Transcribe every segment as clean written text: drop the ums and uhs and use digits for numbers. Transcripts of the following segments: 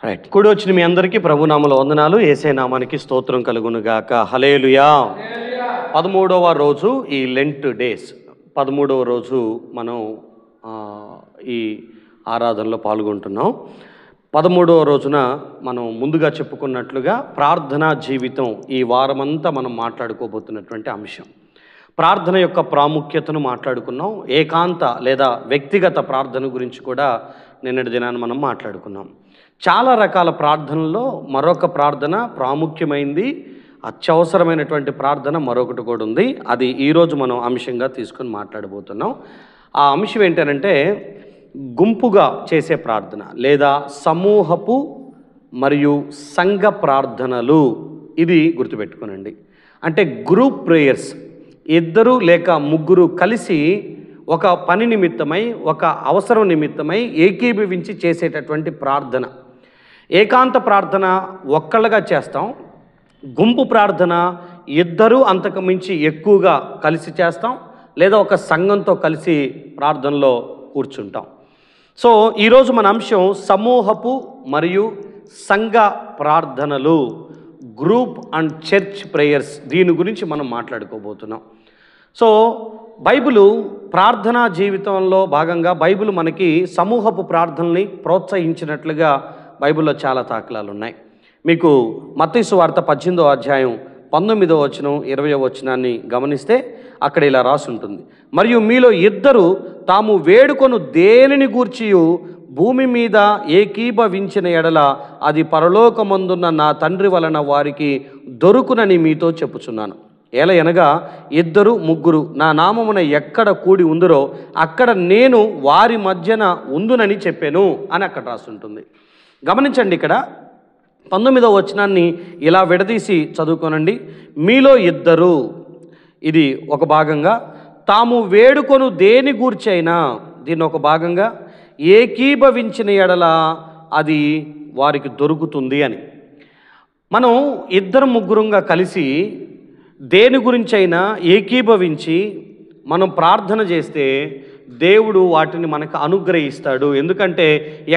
Right. కూడి వచ్చిన మీ అందరికీ ప్రభునామల వందనాలు. యేసయ్య నామానికి స్తోత్రం కలుగును గాక. హల్లెలూయా. 13వ రోజు ఈ లెంట్ డేస్, 13వ రోజు మనం ఈ ఆరాధనలో పాల్గొంటున్నాం. 13వ రోజున మనం ముందుగా చెప్పుకున్నట్లుగా ప్రార్థనా జీవితం ఈ వారమంతా మనం మాట్లాడుకోబోతున్నటువంటి అంశం. ప్రార్థన యొక్క ప్రాముఖ్యతను మాట్లాడుకున్నాం. ఏకాంత లేదా వ్యక్తిగత ప్రార్థన గురించి కూడా నిన్నటి దినాన్ని మనం మాట్లాడుకున్నాం. చాలా రకాల ప్రార్థనల్లో మరొక ప్రార్థన ప్రాముఖ్యమైంది, అత్యవసరమైనటువంటి ప్రార్థన మరొకటి కూడా ఉంది. అది ఈరోజు మనం అంశంగా తీసుకొని మాట్లాడబోతున్నాం. ఆ అంశం ఏంటంటే గుంపుగా చేసే ప్రార్థన లేదా సమూహపు మరియు సంఘ ప్రార్థనలు. ఇది గుర్తుపెట్టుకోనండి. అంటే గ్రూప్ ప్రేయర్స్, ఇద్దరు లేక ముగ్గురు కలిసి ఒక పని నిమిత్తమై, ఒక అవసరం నిమిత్తమై ఏకీభవించి చేసేటటువంటి ప్రార్థన. ఏకాంత ప్రార్థన ఒక్కళ్ళగా చేస్తాం. గుంపు ప్రార్థన ఇద్దరు అంతకు మించి ఎక్కువగా కలిసి చేస్తాం, లేదా ఒక సంఘంతో కలిసి ప్రార్థనలో కూర్చుంటాం. సో ఈరోజు మన అంశం సమూహపు మరియు సంఘ ప్రార్థనలు, గ్రూప్ అండ్ చర్చ్ ప్రేయర్స్. దీని గురించి మనం మాట్లాడుకోబోతున్నాం. సో బైబిలు ప్రార్థనా జీవితంలో భాగంగా బైబిల్ మనకి సమూహపు ప్రార్థనల్ని ప్రోత్సహించినట్లుగా బైబిల్లో చాలా దాఖలాలు ఉన్నాయి. మీకు మత్తయి సువార్త 18వ అధ్యాయం 19వ వచనం 20వ వచనాన్ని గమనిస్తే అక్కడ ఇలా రాసి ఉంటుంది, మరియు మీలో ఇద్దరు తాము వేడుకొను దేనిని గూర్చియు భూమి మీద ఏకీభవించిన ఎడల అది పరలోకమందున్న నా తండ్రి వలన వారికి దొరుకునని మీతో చెప్పుచున్నాను. ఏలయనగా ఇద్దరు ముగ్గురు నా నామమున ఎక్కడ కూడి ఉందరో అక్కడ నేను వారి మధ్యన ఉందునని చెప్పాను అని అక్కడ రాస్తుంటుంది. గమనించండి, ఇక్కడ 19వ వచనాన్ని ఇలా విడదీసి చదువుకోనండి. మీలో ఇద్దరు, ఇది ఒక భాగంగా. తాము వేడుకొను దేని గూర్చైనా, దీన్ని ఒక భాగంగా. ఏకీభవించిన ఎడల అది వారికి దొరుకుతుంది అని. మనం ఇద్దరు ముగ్గురుగా కలిసి దేని గురించైనా ఏకీభవించి మనం ప్రార్థన చేస్తే దేవుడు వాటిని మనకు అనుగ్రహిస్తాడు. ఎందుకంటే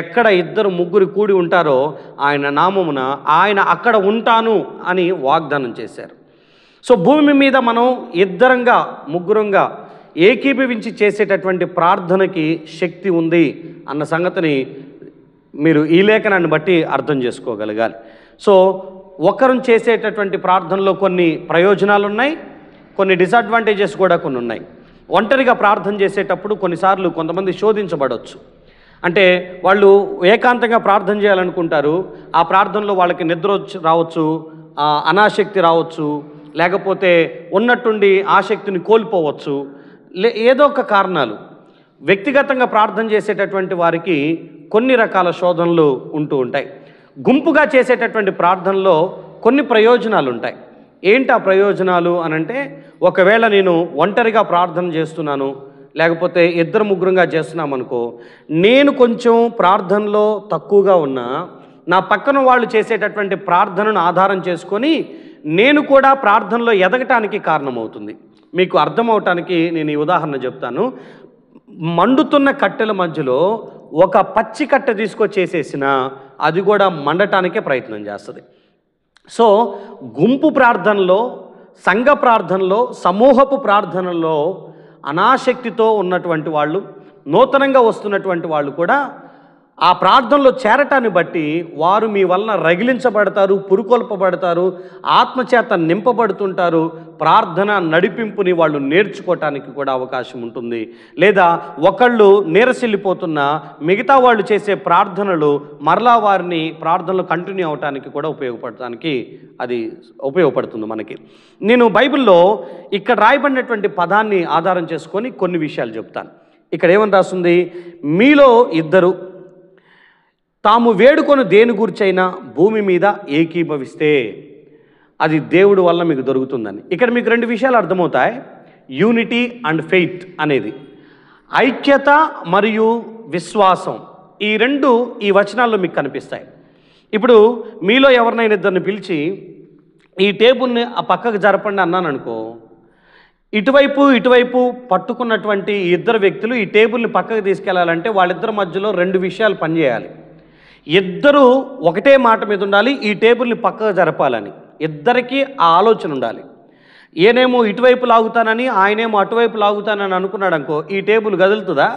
ఎక్కడ ఇద్దరు ముగ్గురు కూడి ఉంటారో ఆయన నామమున ఆయన అక్కడ ఉంటాను అని వాగ్దానం చేశారు. సో భూమి మీద మనం ఇద్దరంగా ముగ్గురంగా ఏకీభవించి చేసేటటువంటి ప్రార్థనకి శక్తి ఉంది అన్న సంగతిని మీరు ఈ లేఖనాన్ని బట్టి అర్థం చేసుకోగలగాలి. సో ఒకరు చేసేటటువంటి ప్రార్థనలో కొన్ని ప్రయోజనాలు ఉన్నాయి, కొన్ని డిసడ్వాంటేజెస్ కూడా కొన్ని ఉన్నాయి. ఒంటరిగా ప్రార్థన చేసేటప్పుడు కొన్నిసార్లు కొంతమంది శోధించబడవచ్చు. అంటే వాళ్ళు ఏకాంతంగా ప్రార్థన చేయాలనుకుంటారు, ఆ ప్రార్థనలో వాళ్ళకి నిద్ర రావచ్చు, అనాసక్తి రావచ్చు, లేకపోతే ఉన్నట్టుండి ఆసక్తిని కోల్పోవచ్చు, ఏదో ఒక కారణాలు. వ్యక్తిగతంగా ప్రార్థన చేసేటటువంటి వారికి కొన్ని రకాల శోధనలు ఉంటూ ఉంటాయి. గుంపుగా చేసేటటువంటి ప్రార్థనలో కొన్ని ప్రయోజనాలు ఉంటాయి. ఏంటి ఆ ప్రయోజనాలు అనంటే, ఒకవేళ నేను ఒంటరిగా ప్రార్థన చేస్తున్నాను, లేకపోతే ఇద్దరు ముగ్గురుగా చేస్తున్నామనుకో, నేను కొంచెం ప్రార్థనలో తక్కువగా ఉన్నా నా పక్కన వాళ్ళు చేసేటటువంటి ప్రార్థనను ఆధారం చేసుకొని నేను కూడా ప్రార్థనలో ఎదగటానికి కారణమవుతుంది. మీకు అర్థమవటానికి నేను ఈ ఉదాహరణ చెప్తాను. మండుతున్న కట్టెల మధ్యలో ఒక పచ్చి కట్టె తీసుకొచ్చేసేసిన అది కూడా మండటానికే ప్రయత్నం చేస్తుంది. సో గుంపు ప్రార్థనలో, సంఘ ప్రార్థనలో, సమూహపు ప్రార్థనలో అనాసక్తితో ఉన్నటువంటి వాళ్ళు, నూతనంగా వస్తున్నటువంటి వాళ్ళు కూడా ఆ ప్రార్థనలో చేరటాన్ని బట్టి వారు మీ వలన రగిలించబడతారు, పురుకొల్పబడతారు, ఆత్మచేత నింపబడుతుంటారు. ప్రార్థన నడిపింపుని వాళ్ళు నేర్చుకోవటానికి కూడా అవకాశం ఉంటుంది. లేదా ఒకళ్ళు నీరసిల్లిపోతున్న మిగతా వాళ్ళు చేసే ప్రార్థనలు మరలా వారిని ప్రార్థనలు కంటిన్యూ అవటానికి కూడా అది ఉపయోగపడుతుంది మనకి. నేను బైబిల్లో ఇక్కడ రాయబడినటువంటి పదాన్ని ఆధారం చేసుకొని కొన్ని విషయాలు చెప్తాను. ఇక్కడ ఏమని రాస్తుంది, మీలో ఇద్దరు తాము వేడుకొని దేని గురించైనా భూమి మీద ఏకీభవిస్తే అది దేవుడి వల్ల మీకు దొరుకుతుందని. ఇక్కడ మీకు రెండు విషయాలు అర్థమవుతాయి. యూనిటీ అండ్ ఫెయిత్ అనేది, ఐక్యత మరియు విశ్వాసం, ఈ రెండు ఈ వచనాల్లో మీకు కనిపిస్తాయి. ఇప్పుడు మీలో ఎవరినైనా ఇద్దరిని పిలిచి ఈ టేబుల్ని ఆ పక్కకు జరపండి అన్నాను అనుకో, ఇటువైపు పట్టుకున్నటువంటి ఇద్దరు వ్యక్తులు ఈ టేబుల్ని పక్కకు తీసుకెళ్లాలంటే వాళ్ళిద్దరి మధ్యలో రెండు విషయాలు పనిచేయాలి. ఇద్దరు ఒకటే మాట మీద ఉండాలి, ఈ టేబుల్ని పక్కకు జరపాలని ఇద్దరికీ ఆ ఆలోచన ఉండాలి. ఈయనేమో ఇటువైపు లాగుతానని ఆయనేమో అటువైపు లాగుతానని అనుకున్నాడు అనుకో, ఈ టేబుల్ కదులుతుందా?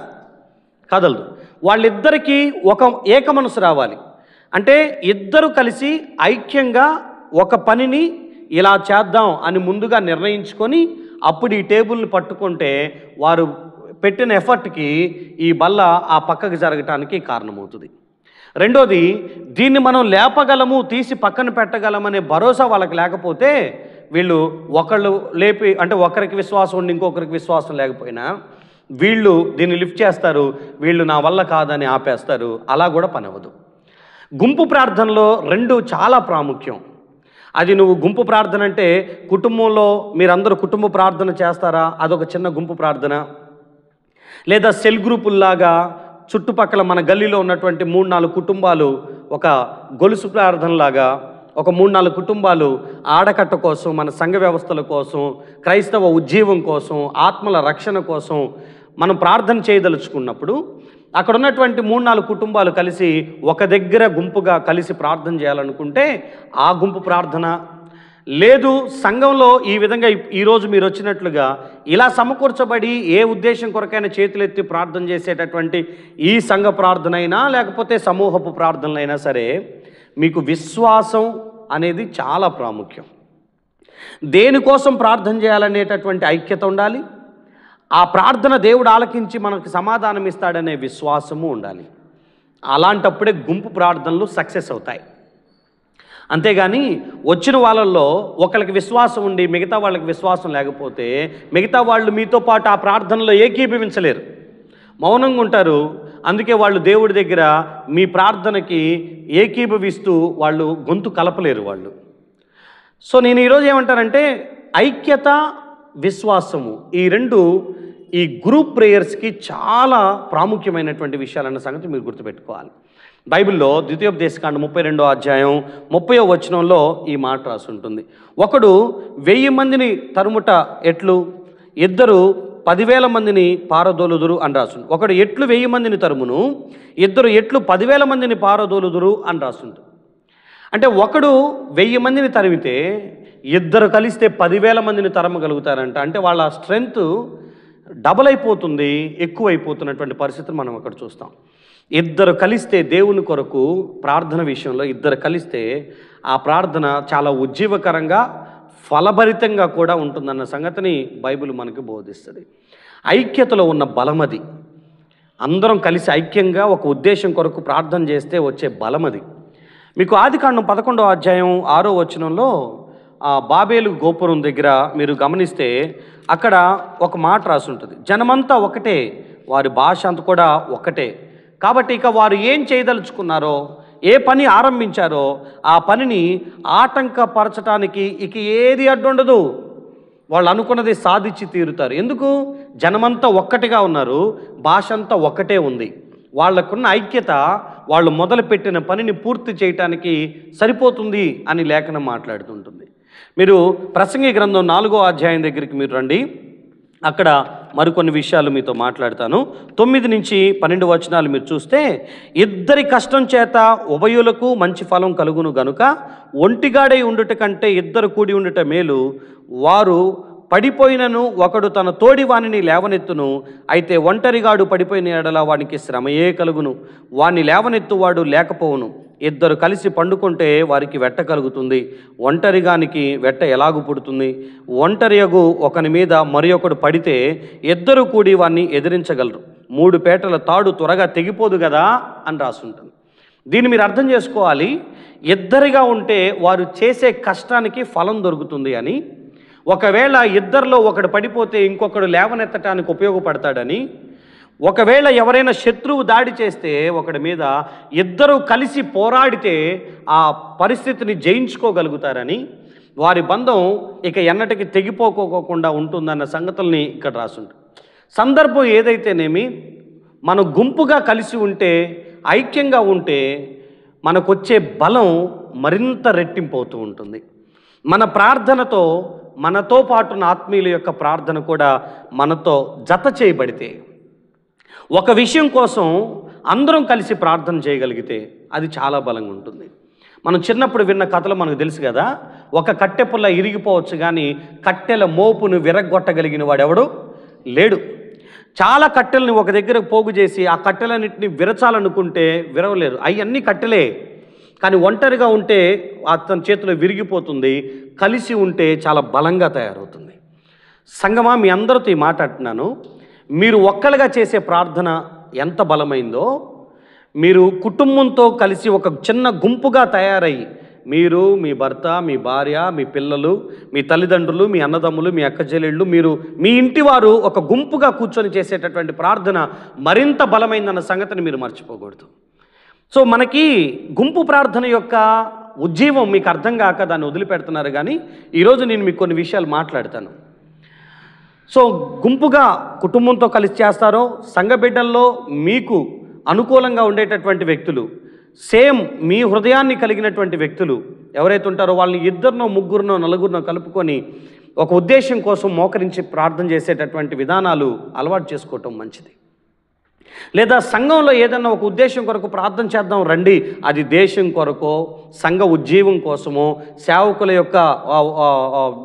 కదలదు. వాళ్ళిద్దరికీ ఒక ఏక మనసు రావాలి. అంటే ఇద్దరు కలిసి ఐక్యంగా ఒక పనిని ఇలా చేద్దాం అని ముందుగా నిర్ణయించుకొని అప్పుడు ఈ టేబుల్ని పట్టుకుంటే వారు పెట్టిన ఎఫర్ట్కి ఈ బల్ల ఆ పక్కకు జరగటానికి కారణమవుతుంది. రెండోది, దీన్ని మనం లేపగలము, తీసి పక్కన పెట్టగలమనే భరోసా వాళ్ళకి లేకపోతే వీళ్ళు ఒకళ్ళు లేపి, అంటే ఒకరికి విశ్వాసం ఉండి ఇంకొకరికి విశ్వాసం లేకపోయినా వీళ్ళు దీన్ని లిఫ్ట్ చేస్తారు, వీళ్ళు నా వల్ల కాదని ఆపేస్తారు. అలా కూడా పని అవ్వదు. గుంపు ప్రార్థనలో రెండు చాలా ప్రాముఖ్యం. అది నువ్వు గుంపు ప్రార్థన అంటే కుటుంబంలో మీరందరూ కుటుంబ ప్రార్థన చేస్తారా, అదొక చిన్న గుంపు ప్రార్థన. లేదా సెల్ గ్రూపుల్లాగా చుట్టుపక్కల మన గల్లీలో ఉన్నటువంటి 3-4 కుటుంబాలు ఒక గొలుసు ప్రార్థనలాగా, ఒక 3-4 కుటుంబాలు ఆడకట్ట కోసం, మన సంఘ వ్యవస్థల కోసం, క్రైస్తవ ఉజ్జీవం కోసం, ఆత్మల రక్షణ కోసం మనం ప్రార్థన చేయదలుచుకున్నప్పుడు అక్కడ ఉన్నటువంటి 3-4 కుటుంబాలు కలిసి ఒక దగ్గర గుంపుగా కలిసి ప్రార్థన చేయాలనుకుంటే ఆ గుంపు ప్రార్థన. లేదు, సంఘంలో ఈ విధంగా ఈరోజు మీరు వచ్చినట్లుగా ఇలా సమకూర్చబడి ఏ ఉద్దేశం కొరకైనా చేతులెత్తి ప్రార్థన చేసేటటువంటి ఈ సంఘ ప్రార్థన అయినా లేకపోతే సమూహపు ప్రార్థనలైనా సరే, మీకు విశ్వాసం అనేది చాలా ప్రాముఖ్యం. దేనికోసం ప్రార్థన చేయాలనేటటువంటి ఐక్యత ఉండాలి. ఆ ప్రార్థన దేవుడు ఆలకించి మనకు సమాధానం ఇస్తాడనే విశ్వాసము ఉండాలి. అలాంటప్పుడే గుంపు ప్రార్థనలు సక్సెస్ అవుతాయి. అంతేగాని వచ్చిన వాళ్ళల్లో ఒకరికి విశ్వాసం ఉండి మిగతా వాళ్ళకి విశ్వాసం లేకపోతే మిగతా వాళ్ళు మీతో పాటు ఆ ప్రార్థనలో ఏకీభవించలేరు, మౌనంగా ఉంటారు. అందుకే వాళ్ళు దేవుడి దగ్గర మీ ప్రార్థనకి ఏకీభవిస్తూ వాళ్ళు గొంతు కలపలేరు వాళ్ళు. సో నేను ఈరోజు ఏమంటానంటే ఐక్యత, విశ్వాసము ఈ రెండు ఈ గ్రూప్ ప్రేయర్స్కి చాలా ప్రాముఖ్యమైనటువంటి విషయాలన్న సంగతి మీరు గుర్తుపెట్టుకోవాలి. బైబిల్లో ద్వితీయోపదేశకాండం 32వ అధ్యాయం 30వ వచనంలో ఈ మాట రాసి ఉంటుంది. ఒకడు 1000 మందిని తరుముట ఎట్లు, ఇద్దరు 10,000 మందిని పారదోలుదురు అని రాస్తుంది. ఒకడు ఎట్లు 1000 మందిని తరుమును, ఇద్దరు ఎట్లు 10,000 మందిని పారదోలుదురు అని రాస్తుంది. అంటే ఒకడు 1000 మందిని తరిమితే ఇద్దరు కలిస్తే 10,000 మందిని తరమగలుగుతారంట. అంటే వాళ్ళ స్ట్రెంగ్త్ డబల్ అయిపోతుంది, ఎక్కువైపోతున్నటువంటి పరిస్థితిని మనం అక్కడ చూస్తాం. ఇద్దరు కలిస్తే దేవుని కొరకు ప్రార్థన విషయంలో ఇద్దరు కలిస్తే ఆ ప్రార్థన చాలా ఉజ్జీవకరంగా ఫలభరితంగా కూడా ఉంటుందన్న సంగతిని బైబిల్ మనకు బోధిస్తుంది. ఐక్యతలో ఉన్న బలమది. అందరం కలిసి ఐక్యంగా ఒక ఉద్దేశం కొరకు ప్రార్థన చేస్తే వచ్చే బలమది. మీకు ఆదికాండం 11వ అధ్యాయం 6వ వచనంలో ఆ బాబేలు గోపురం దగ్గర మీరు గమనిస్తే అక్కడ ఒక మాట రాసి ఉంటుంది. జనమంతా ఒకటే, వారి భాష అంతా కూడా ఒకటే. కాబట్టి ఇక వారు ఏం చేయదలుచుకున్నారో, ఏ పని ఆరంభించారో ఆ పనిని ఆటంకపరచడానికి ఇక ఏది అడ్డుండదు. వాళ్ళు అనుకున్నది సాధించి తీరుతారు. ఎందుకు? జనమంతా ఒక్కటిగా ఉన్నారు, భాష అంతా ఒక్కటే ఉంది. వాళ్ళకున్న ఐక్యత వాళ్ళు మొదలుపెట్టిన పనిని పూర్తి చేయటానికి సరిపోతుంది అని లేఖనం మాట్లాడుతుంటుంది. మీరు ప్రసంగి గ్రంథం 4వ అధ్యాయం దగ్గరికి మీరు రండి. అక్కడ మరికొన్ని విషయాలు మీతో మాట్లాడతాను. 9 నుంచి 12 వచనాలు మీరు చూస్తే, ఇద్దరి కష్టం చేత ఉభయులకు మంచి ఫలం కలుగును గనుక ఒంటిగాడై ఉండుట కంటే ఇద్దరు కూడి ఉండుట మేలు. వారు పడిపోయినను ఒకడు తన తోడి వానిని లేవనెత్తును, అయితే ఒంటరిగాడు పడిపోయిన ఎడల వానికి శ్రమయే కలుగును, వాని లేవనెత్తువాడు లేకపోవును. ఇద్దరు కలిసి పండుకుంటే వారికి వెట్ట కలుగుతుంది, ఒంటరిగానికి వెట్ట ఎలాగు పుడుతుంది? ఒంటరియగు ఒకని మీద మరి ఒకడు పడితే ఇద్దరు కూడి వాన్ని ఎదిరించగలరు. 3 పేటల తాడు త్వరగా తెగిపోదు కదా అని రాసుంటుంది. దీన్ని మీరు అర్థం చేసుకోవాలి. ఇద్దరిగా ఉంటే వారు చేసే కష్టానికి ఫలం దొరుకుతుంది అని, ఒకవేళ ఇద్దరిలో ఒకడు పడిపోతే ఇంకొకడు లేవనెత్తటానికి ఉపయోగపడతాడని, ఒకవేళ ఎవరైనా శత్రువు దాడి చేస్తే ఒకడి మీద ఇద్దరు కలిసి పోరాడితే ఆ పరిస్థితిని జయించుకోగలుగుతారని, వారి బంధం ఇక ఎన్నటికి తెగిపోకోకుండా ఉంటుందన్న సంగతుల్ని ఇక్కడ రాసుంటుంది. సందర్భం ఏదైతేనేమి మనం గుంపుగా కలిసి ఉంటే, ఐక్యంగా ఉంటే మనకొచ్చే బలం మరింత రెట్టింపు అవుతూ ఉంటుంది. మన ప్రార్థనతో మనతో పాటున్న ఆత్మీయుల యొక్క ప్రార్థన కూడా మనతో జత చేయబడితే, ఒక విషయం కోసం అందరం కలిసి ప్రార్థన చేయగలిగితే అది చాలా బలంగా ఉంటుంది. మనం చిన్నప్పుడు విన్న కథలు మనకు తెలుసు కదా, ఒక కట్టె పుల్ల ఇరిగిపోవచ్చు కానీ కట్టెల మోపును విరగొట్టగలిగిన వాడెవడు లేడు. చాలా కట్టెల్ని ఒక దగ్గర పోగు చేసి ఆ కట్టెలన్నింటినీ విరచాలనుకుంటే విరవలేరు, అవన్నీ కట్టెలే. కానీ ఒంటరిగా ఉంటే అతని చేతిలో విరిగిపోతుంది, కలిసి ఉంటే చాలా బలంగా తయారవుతుంది. సంగమా, మీ అందరితో ఈ మాట అంటున్నాను, మీరు ఒక్కలుగా చేసే ప్రార్థన ఎంత బలమైందో, మీరు కుటుంబంతో కలిసి ఒక చిన్న గుంపుగా తయారయ్యి, మీరు, మీ భర్త, మీ భార్య, మీ పిల్లలు, మీ తల్లిదండ్రులు, మీ అన్నదమ్ములు, మీ అక్కచెల్లెళ్ళు, మీరు మీ ఇంటి వారు ఒక గుంపుగా కూర్చొని చేసేటటువంటి ప్రార్థన మరింత బలమైందన్న సంగతిని మీరు మర్చిపోకూడదు. సో మనకి గుంపు ప్రార్థన యొక్క ఉజ్జీవం మీకు అర్థం కాక దాన్ని వదిలిపెడుతున్నారు. కానీ ఈరోజు నేను మీకు కొన్ని విషయాలు మాట్లాడతాను. సో గుంపుగా కుటుంబంతో కలిసి చేస్తారో, సంఘ బిడ్డల్లో మీకు అనుకూలంగా ఉండేటటువంటి వ్యక్తులు, సేమ్ మీ హృదయాన్ని కలిగినటువంటి వ్యక్తులు ఎవరైతే ఉంటారో వాళ్ళని ఇద్దరినో ముగ్గురునో నలుగురినో కలుపుకొని ఒక ఉద్దేశం కోసం మోకరించి ప్రార్థన చేసేటటువంటి విధానాలు అలవాటు చేసుకోవటం మంచిది. లేదా సంఘంలో ఏదన్నా ఒక ఉద్దేశం కొరకు ప్రార్థన చేద్దాం రండి, అది దేశం కొరకో, సంఘ ఉజ్జీవం కోసమో, సేవకుల యొక్క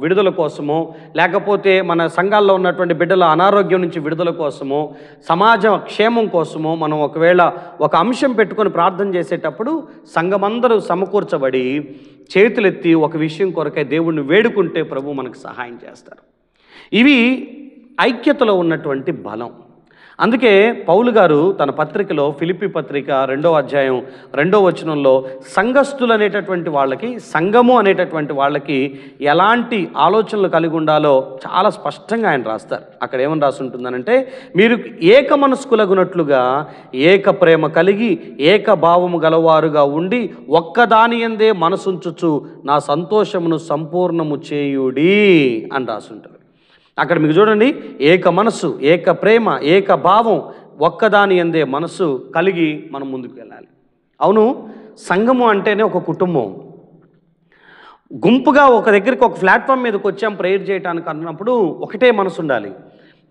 విడుదల కోసమో, లేకపోతే మన సంఘాల్లో ఉన్నటువంటి బిడ్డల అనారోగ్యం నుంచి విడుదల కోసమో, సమాజ క్షేమం కోసమో మనం ఒకవేళ ఒక అంశం పెట్టుకొని ప్రార్థన చేసేటప్పుడు సంఘమందరూ సమకూర్చబడి చేతులెత్తి ఒక విషయం కొరకై దేవుణ్ణి వేడుకుంటే ప్రభు మనకు సహాయం చేస్తారు. ఇవి ఐక్యతలో ఉన్నటువంటి బలం. అందుకే పౌలు గారు తన పత్రికలో, ఫిలిప్పీ పత్రిక 2వ అధ్యాయం 2వ వచనంలో సంఘస్థులు అనేటటువంటి వాళ్ళకి, సంఘము అనేటటువంటి వాళ్ళకి ఎలాంటి ఆలోచనలు కలిగి ఉండాలో చాలా స్పష్టంగా ఆయన రాస్తారు. అక్కడ ఏమని రాసి ఉంటుందనంటే, మీరు ఏక మనస్కులగునట్లుగా ఏక ప్రేమ కలిగి ఏక భావము గలవారుగా ఉండి ఒక్కదాని యందే మనసుంచుచు నా సంతోషమును సంపూర్ణము చేయుడి అని రాసి ఉంటుంది. అక్కడ మీకు చూడండి, ఏక మనస్సు, ఏక ప్రేమ, ఏక భావం, ఒక్కదాని యందే మనస్సు కలిగి మనం ముందుకు వెళ్ళాలి. అవును, సంఘము అంటేనే ఒక కుటుంబం. గుంపుగా ఒక దగ్గరికి ఒక ప్లాట్ఫామ్ మీదకి వచ్చాం ప్రేయర్ చేయడానికి అన్నప్పుడు ఒకటే మనసు ఉండాలి,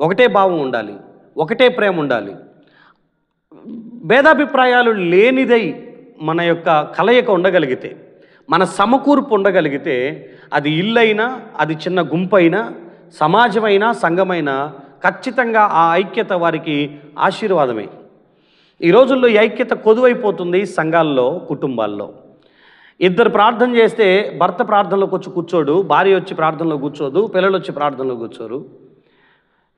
ఒకటే భావం ఉండాలి, ఒకటే ప్రేమ ఉండాలి. భేదాభిప్రాయాలు లేనిదై మన యొక్క కలయిక ఉండగలిగితే, మన సమకూర్పు ఉండగలిగితే, అది ఇల్లైనా, అది చిన్న గుంపైనా, సమాజమైనా, సంఘమైనా, ఖచ్చితంగా ఆ ఐక్యత వారికి ఆశీర్వాదమే. ఈ రోజుల్లో ఈ ఐక్యత కొదువైపోతుంది సంఘాల్లో, కుటుంబాల్లో. ఇద్దరు ప్రార్థన చేస్తే భర్త ప్రార్థనలోకి వచ్చి కూర్చోడు, భార్య వచ్చి ప్రార్థనలో కూర్చోదు, పిల్లలు వచ్చి ప్రార్థనలో కూర్చోరు.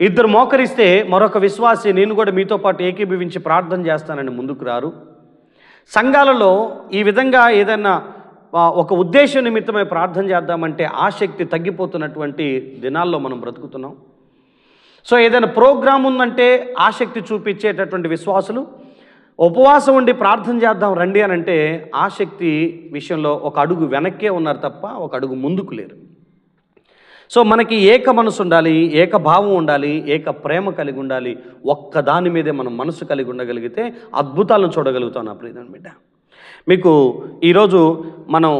ఇద్దరు మోకరిస్తే మరొక విశ్వాసి నేను కూడా మీతో పాటు ఏకీభవించి ప్రార్థన చేస్తానని ముందుకు రారు. సంఘాలలో ఈ విధంగా ఏదైనా ఒక ఉద్దేశ నిమిత్తమై ప్రార్థన చేద్దామంటే ఆసక్తి తగ్గిపోతున్నటువంటి దినాల్లో మనం బ్రతుకుతున్నాం. సో ఏదైనా ప్రోగ్రాం ఉందంటే ఆసక్తి చూపించేటటువంటి విశ్వాసులు ఉపవాసం ఉండి ప్రార్థన చేద్దాం రండి అని అంటే ఆసక్తి విషయంలో ఒక అడుగు వెనక్కే ఉన్నారు తప్ప ఒక అడుగు ముందుకు లేరు. సో మనకి ఏక మనసు ఉండాలి, ఏక భావం ఉండాలి, ఏక ప్రేమ కలిగి ఉండాలి. ఒక్క దాని మీదే మనం మనసు కలిగి ఉండగలిగితే అద్భుతాలను చూడగలుగుతాం నా ప్రియమైన బిడ్డ. మీకు ఈరోజు మనం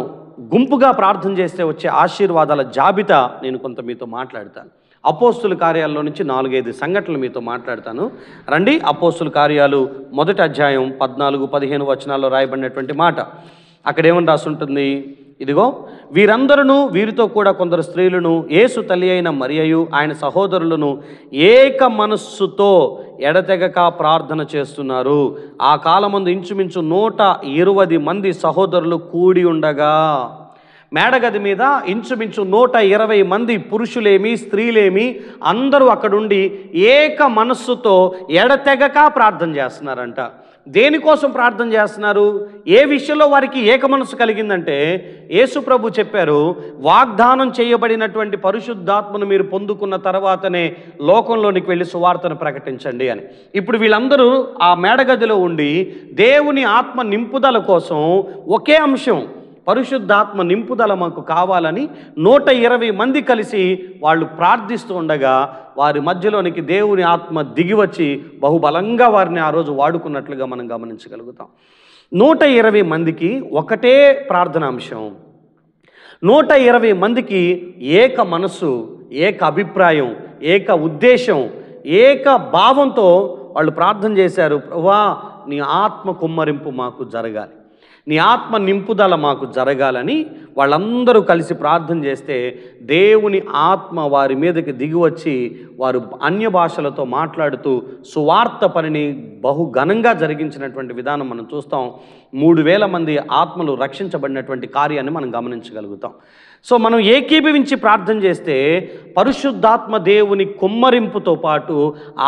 గుంపుగా ప్రార్థన చేస్తే వచ్చే ఆశీర్వాదాల జాబితా నేను కొంత మీతో మాట్లాడతాను. అపోస్తుల కార్యాల్లో నుంచి 4-5 సంఘటనలు మీతో మాట్లాడతాను. రండి, అపోస్తుల కార్యాలు 1వ అధ్యాయం 14-15 వచనాల్లో రాయబడినటువంటి మాట. అక్కడ ఏమని రాసి ఉంటుంది? ఇదిగో, వీరందరూ వీరితో కూడా కొందరు స్త్రీలను, యేసు తల్లి అయిన మరియయు ఆయన సహోదరులను ఏక మనస్సుతో ఎడతెగక ప్రార్థన చేస్తున్నారు. ఆ కాలమందు ఇంచుమించు 120 మంది సహోదరులు కూడి ఉండగా, మేడగది మీద ఇంచుమించు 120 మంది పురుషులేమి స్త్రీలేమి అందరూ అక్కడుండి ఏక మనస్సుతో ఎడతెగక ప్రార్థన చేస్తున్నారంట. దేనికోసం ప్రార్థన చేస్తున్నారు? ఏ విషయంలో వారికి ఏక మనసు కలిగిందంటే, యేసు ప్రభు చెప్పారు, వాగ్దానం చేయబడినటువంటి పరిశుద్ధాత్మను మీరు పొందుకున్న తర్వాతనే లోకంలోనికి వెళ్ళి సువార్తను ప్రకటించండి అని. ఇప్పుడు వీళ్ళందరూ ఆ మేడగదిలో ఉండి దేవుని ఆత్మ నింపుదల కోసం ఒకే అంశం, పరిశుద్ధాత్మ నింపుదల మాకు కావాలని 120 మంది కలిసి వాళ్ళు ప్రార్థిస్తూ ఉండగా వారి మధ్యలోనికి దేవుని ఆత్మ దిగివచ్చి బహుబలంగా వారిని ఆ రోజు వాడుకున్నట్లుగా మనం గమనించగలుగుతాం. 120 మందికి ఒకటే ప్రార్థనాంశం, 120 మందికి ఏక మనస్సు, ఏక అభిప్రాయం, ఏక ఉద్దేశం, ఏక భావంతో వాళ్ళు ప్రార్థన చేశారు. ప్రభువా, నీ ఆత్మ కుమ్మరింపు మాకు జరగాలి, నీ ఆత్మ నింపుదల మాకు జరగాలని వాళ్ళందరూ కలిసి ప్రార్థన చేస్తే దేవుని ఆత్మ వారి మీదకి దిగి వచ్చి వారు అన్య భాషలతో మాట్లాడుతూ సువార్త పనిని బహు ఘనంగా జరిగించినటువంటి విధానం మనం చూస్తాం. 3,000 మంది ఆత్మలు రక్షించబడినటువంటి కార్యాన్ని మనం గమనించగలుగుతాం. సో మనం ఏకీభవించి ప్రార్థన చేస్తే పరిశుద్ధాత్మ దేవుని కుమ్మరింపుతో పాటు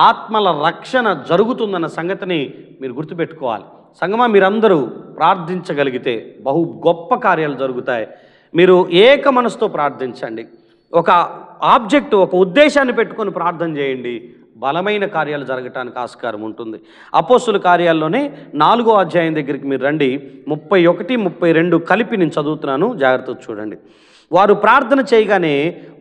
ఆత్మల రక్షణ జరుగుతుందన్న సంగతిని మీరు గుర్తుపెట్టుకోవాలి. సంగమా, మీరందరూ ప్రార్థించగలిగితే బహు గొప్ప కార్యాలు జరుగుతాయి. మీరు ఏక మనసుతో ప్రార్థించండి, ఒక ఆబ్జెక్ట్, ఒక ఉద్దేశాన్ని పెట్టుకొని ప్రార్థన చేయండి, బలమైన కార్యాలు జరగటానికి ఆస్కారం ఉంటుంది. అపోస్తుల కార్యాల్లోనే 4వ అధ్యాయం దగ్గరికి మీరు రండి. 31, 32 కలిపి నేను చదువుతున్నాను, జాగ్రత్తగా చూడండి. వారు ప్రార్థన చేయగానే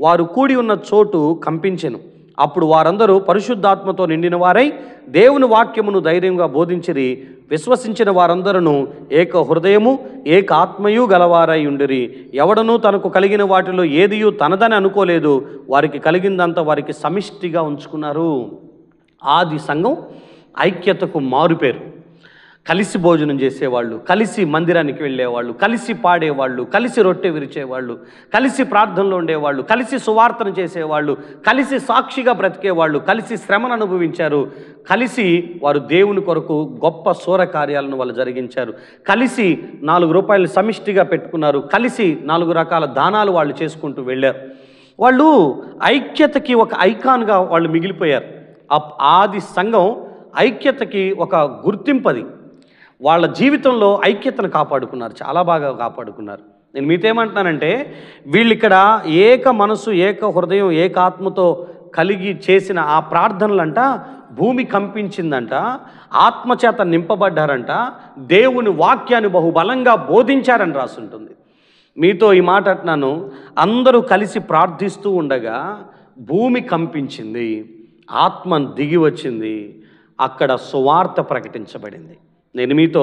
వారు కూడి ఉన్న చోటు కంపించెను. అప్పుడు వారందరూ పరిశుద్ధాత్మతో నిండిన వారై దేవుని వాక్యమును ధైర్యంగా బోధించిరి. విశ్వసించిన వారందరూ ఏక హృదయము ఏక ఆత్మయు గలవారై ఉండిరి. ఎవడనూ తనకు కలిగిన వాటిలో ఏదియూ తనదని అనుకోలేదు. వారికి కలిగిందంతా వారికి సమిష్టిగా ఉంచుకున్నారు. ఆది సంఘం ఐక్యతకు మారుపేరు. కలిసి భోజనం చేసేవాళ్ళు, కలిసి మందిరానికి వెళ్ళేవాళ్ళు, కలిసి పాడేవాళ్ళు, కలిసి రొట్టె విరిచేవాళ్ళు, కలిసి ప్రార్థనలో ఉండేవాళ్ళు, కలిసి సువార్తను చేసేవాళ్ళు, కలిసి సాక్షిగా బ్రతికేవాళ్ళు, కలిసి శ్రమను అనుభవించారు. కలిసి వారు దేవుని కొరకు గొప్ప శూర కార్యాలను వాళ్ళు జరిగించారు. కలిసి 4 రూపాయలు సమిష్టిగా పెట్టుకున్నారు. కలిసి 4 రకాల దానాలు వాళ్ళు చేసుకుంటూ వెళ్ళారు. వాళ్ళు ఐక్యతకి ఒక ఐకాన్గా వాళ్ళు మిగిలిపోయారు. ఆది సంఘం ఐక్యతకి ఒక గుర్తింపది. వాళ్ళ జీవితంలో ఐక్యతను కాపాడుకున్నారు, చాలా బాగా కాపాడుకున్నారు. నేను మీతో ఏమంటున్నానంటే, వీళ్ళిక్కడ ఏక మనసు ఏక హృదయం ఏక ఆత్మతో కలిగి చేసిన ఆ ప్రార్థనలంట భూమి కంపించిందంట, ఆత్మచేత నింపబడ్డారంట, దేవుని వాక్యాన్ని బహుబలంగా బోధించారని రాసుంటుంది. మీతో ఈ మాట అంటున్నాను, అందరూ కలిసి ప్రార్థిస్తూ ఉండగా భూమి కంపించింది, ఆత్మ దిగి వచ్చింది, అక్కడ సువార్త ప్రకటించబడింది. నేను మీతో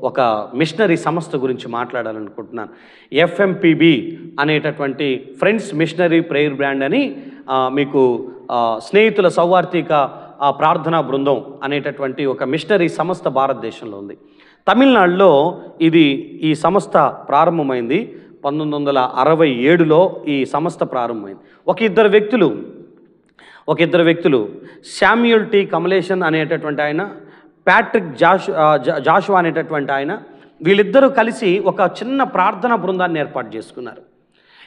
ఒక మిషనరీ సంస్థ గురించి మాట్లాడాలనుకుంటున్నాను. FMPB అనేటటువంటి ఫ్రెండ్స్ మిషనరీ ప్రేయర్ బ్రాండ్ అని మీకు స్నేహితుల సౌవార్తిక ప్రార్థనా బృందం అనేటటువంటి ఒక మిషనరీ సంస్థ భారతదేశంలో ఉంది. తమిళనాడులో ఈ సంస్థ ప్రారంభమైంది. 1967లో ఈ సంస్థ ప్రారంభమైంది. ఒక ఇద్దరు వ్యక్తులు శామ్యూల్ టి కమలేషన్ అనేటటువంటి ఆయన, ప్యాట్రిక్ జాషువా అనేటటువంటి ఆయన, వీళ్ళిద్దరూ కలిసి ఒక చిన్న ప్రార్థనా బృందాన్ని ఏర్పాటు చేసుకున్నారు.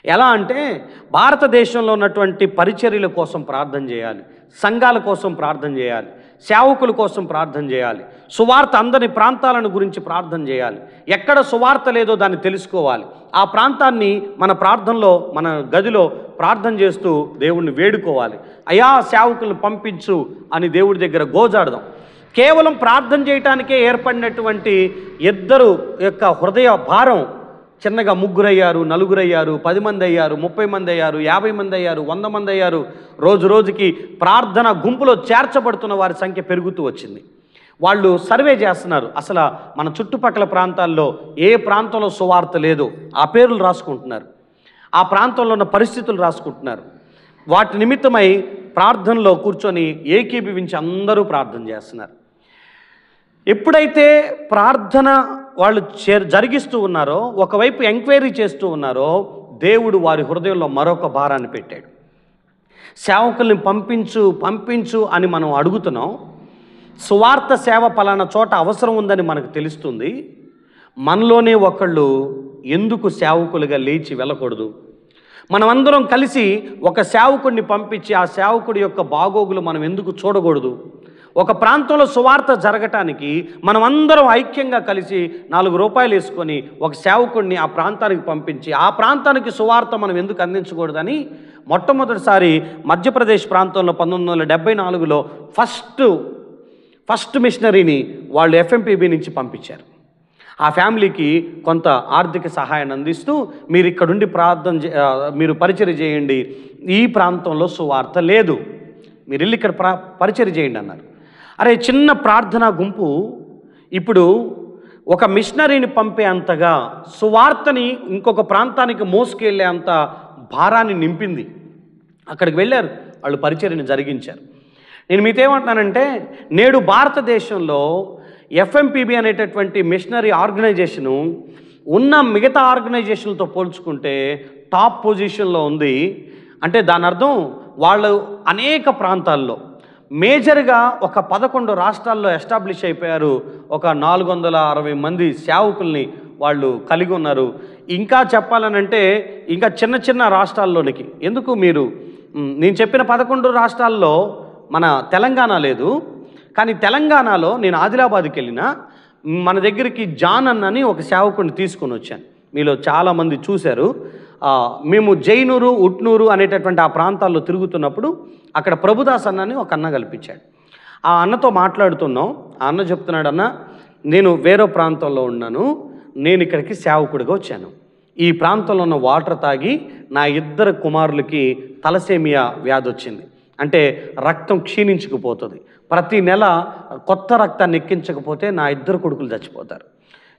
ఎలా అంటే, భారతదేశంలో ఉన్నటువంటి పరిచర్యల కోసం ప్రార్థన చేయాలి, సంఘాల కోసం ప్రార్థన చేయాలి, సేవకుల కోసం ప్రార్థన చేయాలి, సువార్త అందని ప్రాంతాలను గురించి ప్రార్థన చేయాలి, ఎక్కడ సువార్త లేదో దాన్ని తెలుసుకోవాలి, ఆ ప్రాంతాన్ని మన ప్రార్థనలో మన గదిలో ప్రార్థన చేస్తూ దేవుణ్ణి వేడుకోవాలి. అయా సేవకులను పంపించు అని దేవుడి దగ్గర గోజాడదాం. కేవలం ప్రార్థన చేయటానికే ఏర్పడినటువంటి ఇద్దరు యొక్క హృదయ భారం చిన్నగా 3 అయ్యారు, 4 అయ్యారు, 10 మంది అయ్యారు, 30 మంది అయ్యారు, 50 మంది అయ్యారు, 100 మంది అయ్యారు. రోజుకి ప్రార్థన గుంపులో చేర్చబడుతున్న వారి సంఖ్య పెరుగుతూ వచ్చింది. వాళ్ళు సర్వే చేస్తున్నారు, అసలు మన చుట్టుపక్కల ప్రాంతాల్లో ఏ ప్రాంతంలో సువార్త లేదో ఆ పేర్లు రాసుకుంటున్నారు, ఆ ప్రాంతంలో ఉన్న పరిస్థితులు రాసుకుంటున్నారు. వాటి నిమిత్తమై ప్రార్థనలో కూర్చొని ఏకీభవించి అందరూ ప్రార్థన చేస్తున్నారు. ఎప్పుడైతే ప్రార్థన వాళ్ళు జరిగిస్తూ ఉన్నారో, ఒకవైపు ఎంక్వైరీ చేస్తూ ఉన్నారో, దేవుడు వారి హృదయంలో మరొక భారాన్ని పెట్టాడు. సేవకుల్ని పంపించు అని మనం అడుగుతున్నాం. సువార్త సేవ పలానా చోట అవసరం ఉందని మనకు తెలుస్తుంది. మనలోనే ఒకళ్ళు ఎందుకు సేవకులుగా లేచి వెళ్ళకూడదు? మనమందరం కలిసి ఒక సేవకుడిని పంపించి ఆ సేవకుడి యొక్క బాగోగులు మనం ఎందుకు చూడకూడదు? ఒక ప్రాంతంలో సువార్త జరగటానికి మనమందరం ఐక్యంగా కలిసి 4 రూపాయలు వేసుకొని ఒక సేవకుడిని ఆ ప్రాంతానికి పంపించి ఆ ప్రాంతానికి సువార్త మనం ఎందుకు అందించకూడదని మొట్టమొదటిసారి మధ్యప్రదేశ్ ప్రాంతంలో 1974లో ఫస్ట్ మిషనరీని వాళ్ళు FMPB నుంచి పంపించారు. ఆ ఫ్యామిలీకి కొంత ఆర్థిక సహాయాన్ని అందిస్తూ మీరు ఇక్కడుండి మీరు పరిచర్య చేయండి, ఈ ప్రాంతంలో సువార్త లేదు, మీరు వెళ్ళి ఇక్కడ పరిచర్య చేయండి అన్నారు. అరే, చిన్న ప్రార్థనా గుంపు ఇప్పుడు ఒక మిషనరీని పంపే అంతగా సువార్తని ఇంకొక ప్రాంతానికి మోసుకెళ్ళే అంత భారాన్ని నింపింది. అక్కడికి వెళ్ళారు, వాళ్ళు పరిచర్యను జరిగించారు. నేను మీతో ఏమంటున్నానంటే, నేడు భారతదేశంలో ఎఫ్ఎంపిబి అనేటటువంటి మిషనరీ ఆర్గనైజేషను ఉన్న మిగతా ఆర్గనైజేషన్లతో పోల్చుకుంటే టాప్ పొజిషన్లో ఉంది. అంటే దాని అర్థం వాళ్ళు అనేక ప్రాంతాల్లో మేజర్గా ఒక 11 రాష్ట్రాల్లో ఎస్టాబ్లిష్ అయిపోయారు. ఒక 460 మంది సేవకుల్ని వాళ్ళు కలిగి ఉన్నారు. ఇంకా చెప్పాలనంటే ఇంకా చిన్న చిన్న రాష్ట్రాల్లోనికి ఎందుకు మీరు నేను చెప్పిన 11 రాష్ట్రాల్లో మన తెలంగాణ లేదు. కానీ తెలంగాణలో నేను ఆదిలాబాద్కి వెళ్ళినా మన దగ్గరికి జాన్ అన్నని ఒక సేవకుడిని తీసుకొని వచ్చాను. మీలో చాలామంది చూశారు. మేము జైనూరు, ఉట్నూరు అనేటటువంటి ఆ ప్రాంతాల్లో తిరుగుతున్నప్పుడు అక్కడ ప్రభుదాస్ అన్నని ఒక అన్న కల్పించాడు. ఆ అన్నతో మాట్లాడుతున్నాం. ఆ అన్న చెప్తున్నాడు, అన్న నేను వేరే ప్రాంతంలో ఉన్నాను, నేను ఇక్కడికి సేవకుడిగా వచ్చాను. ఈ ప్రాంతంలో ఉన్న వాటర్ తాగి నా 2 కుమారులకి తలసేమియా వ్యాధి వచ్చింది. అంటే రక్తం క్షీణించుకుపోతుంది. ప్రతి నెల కొత్త రక్తాన్ని ఎక్కించకపోతే నా 2 కొడుకులు చచ్చిపోతారు.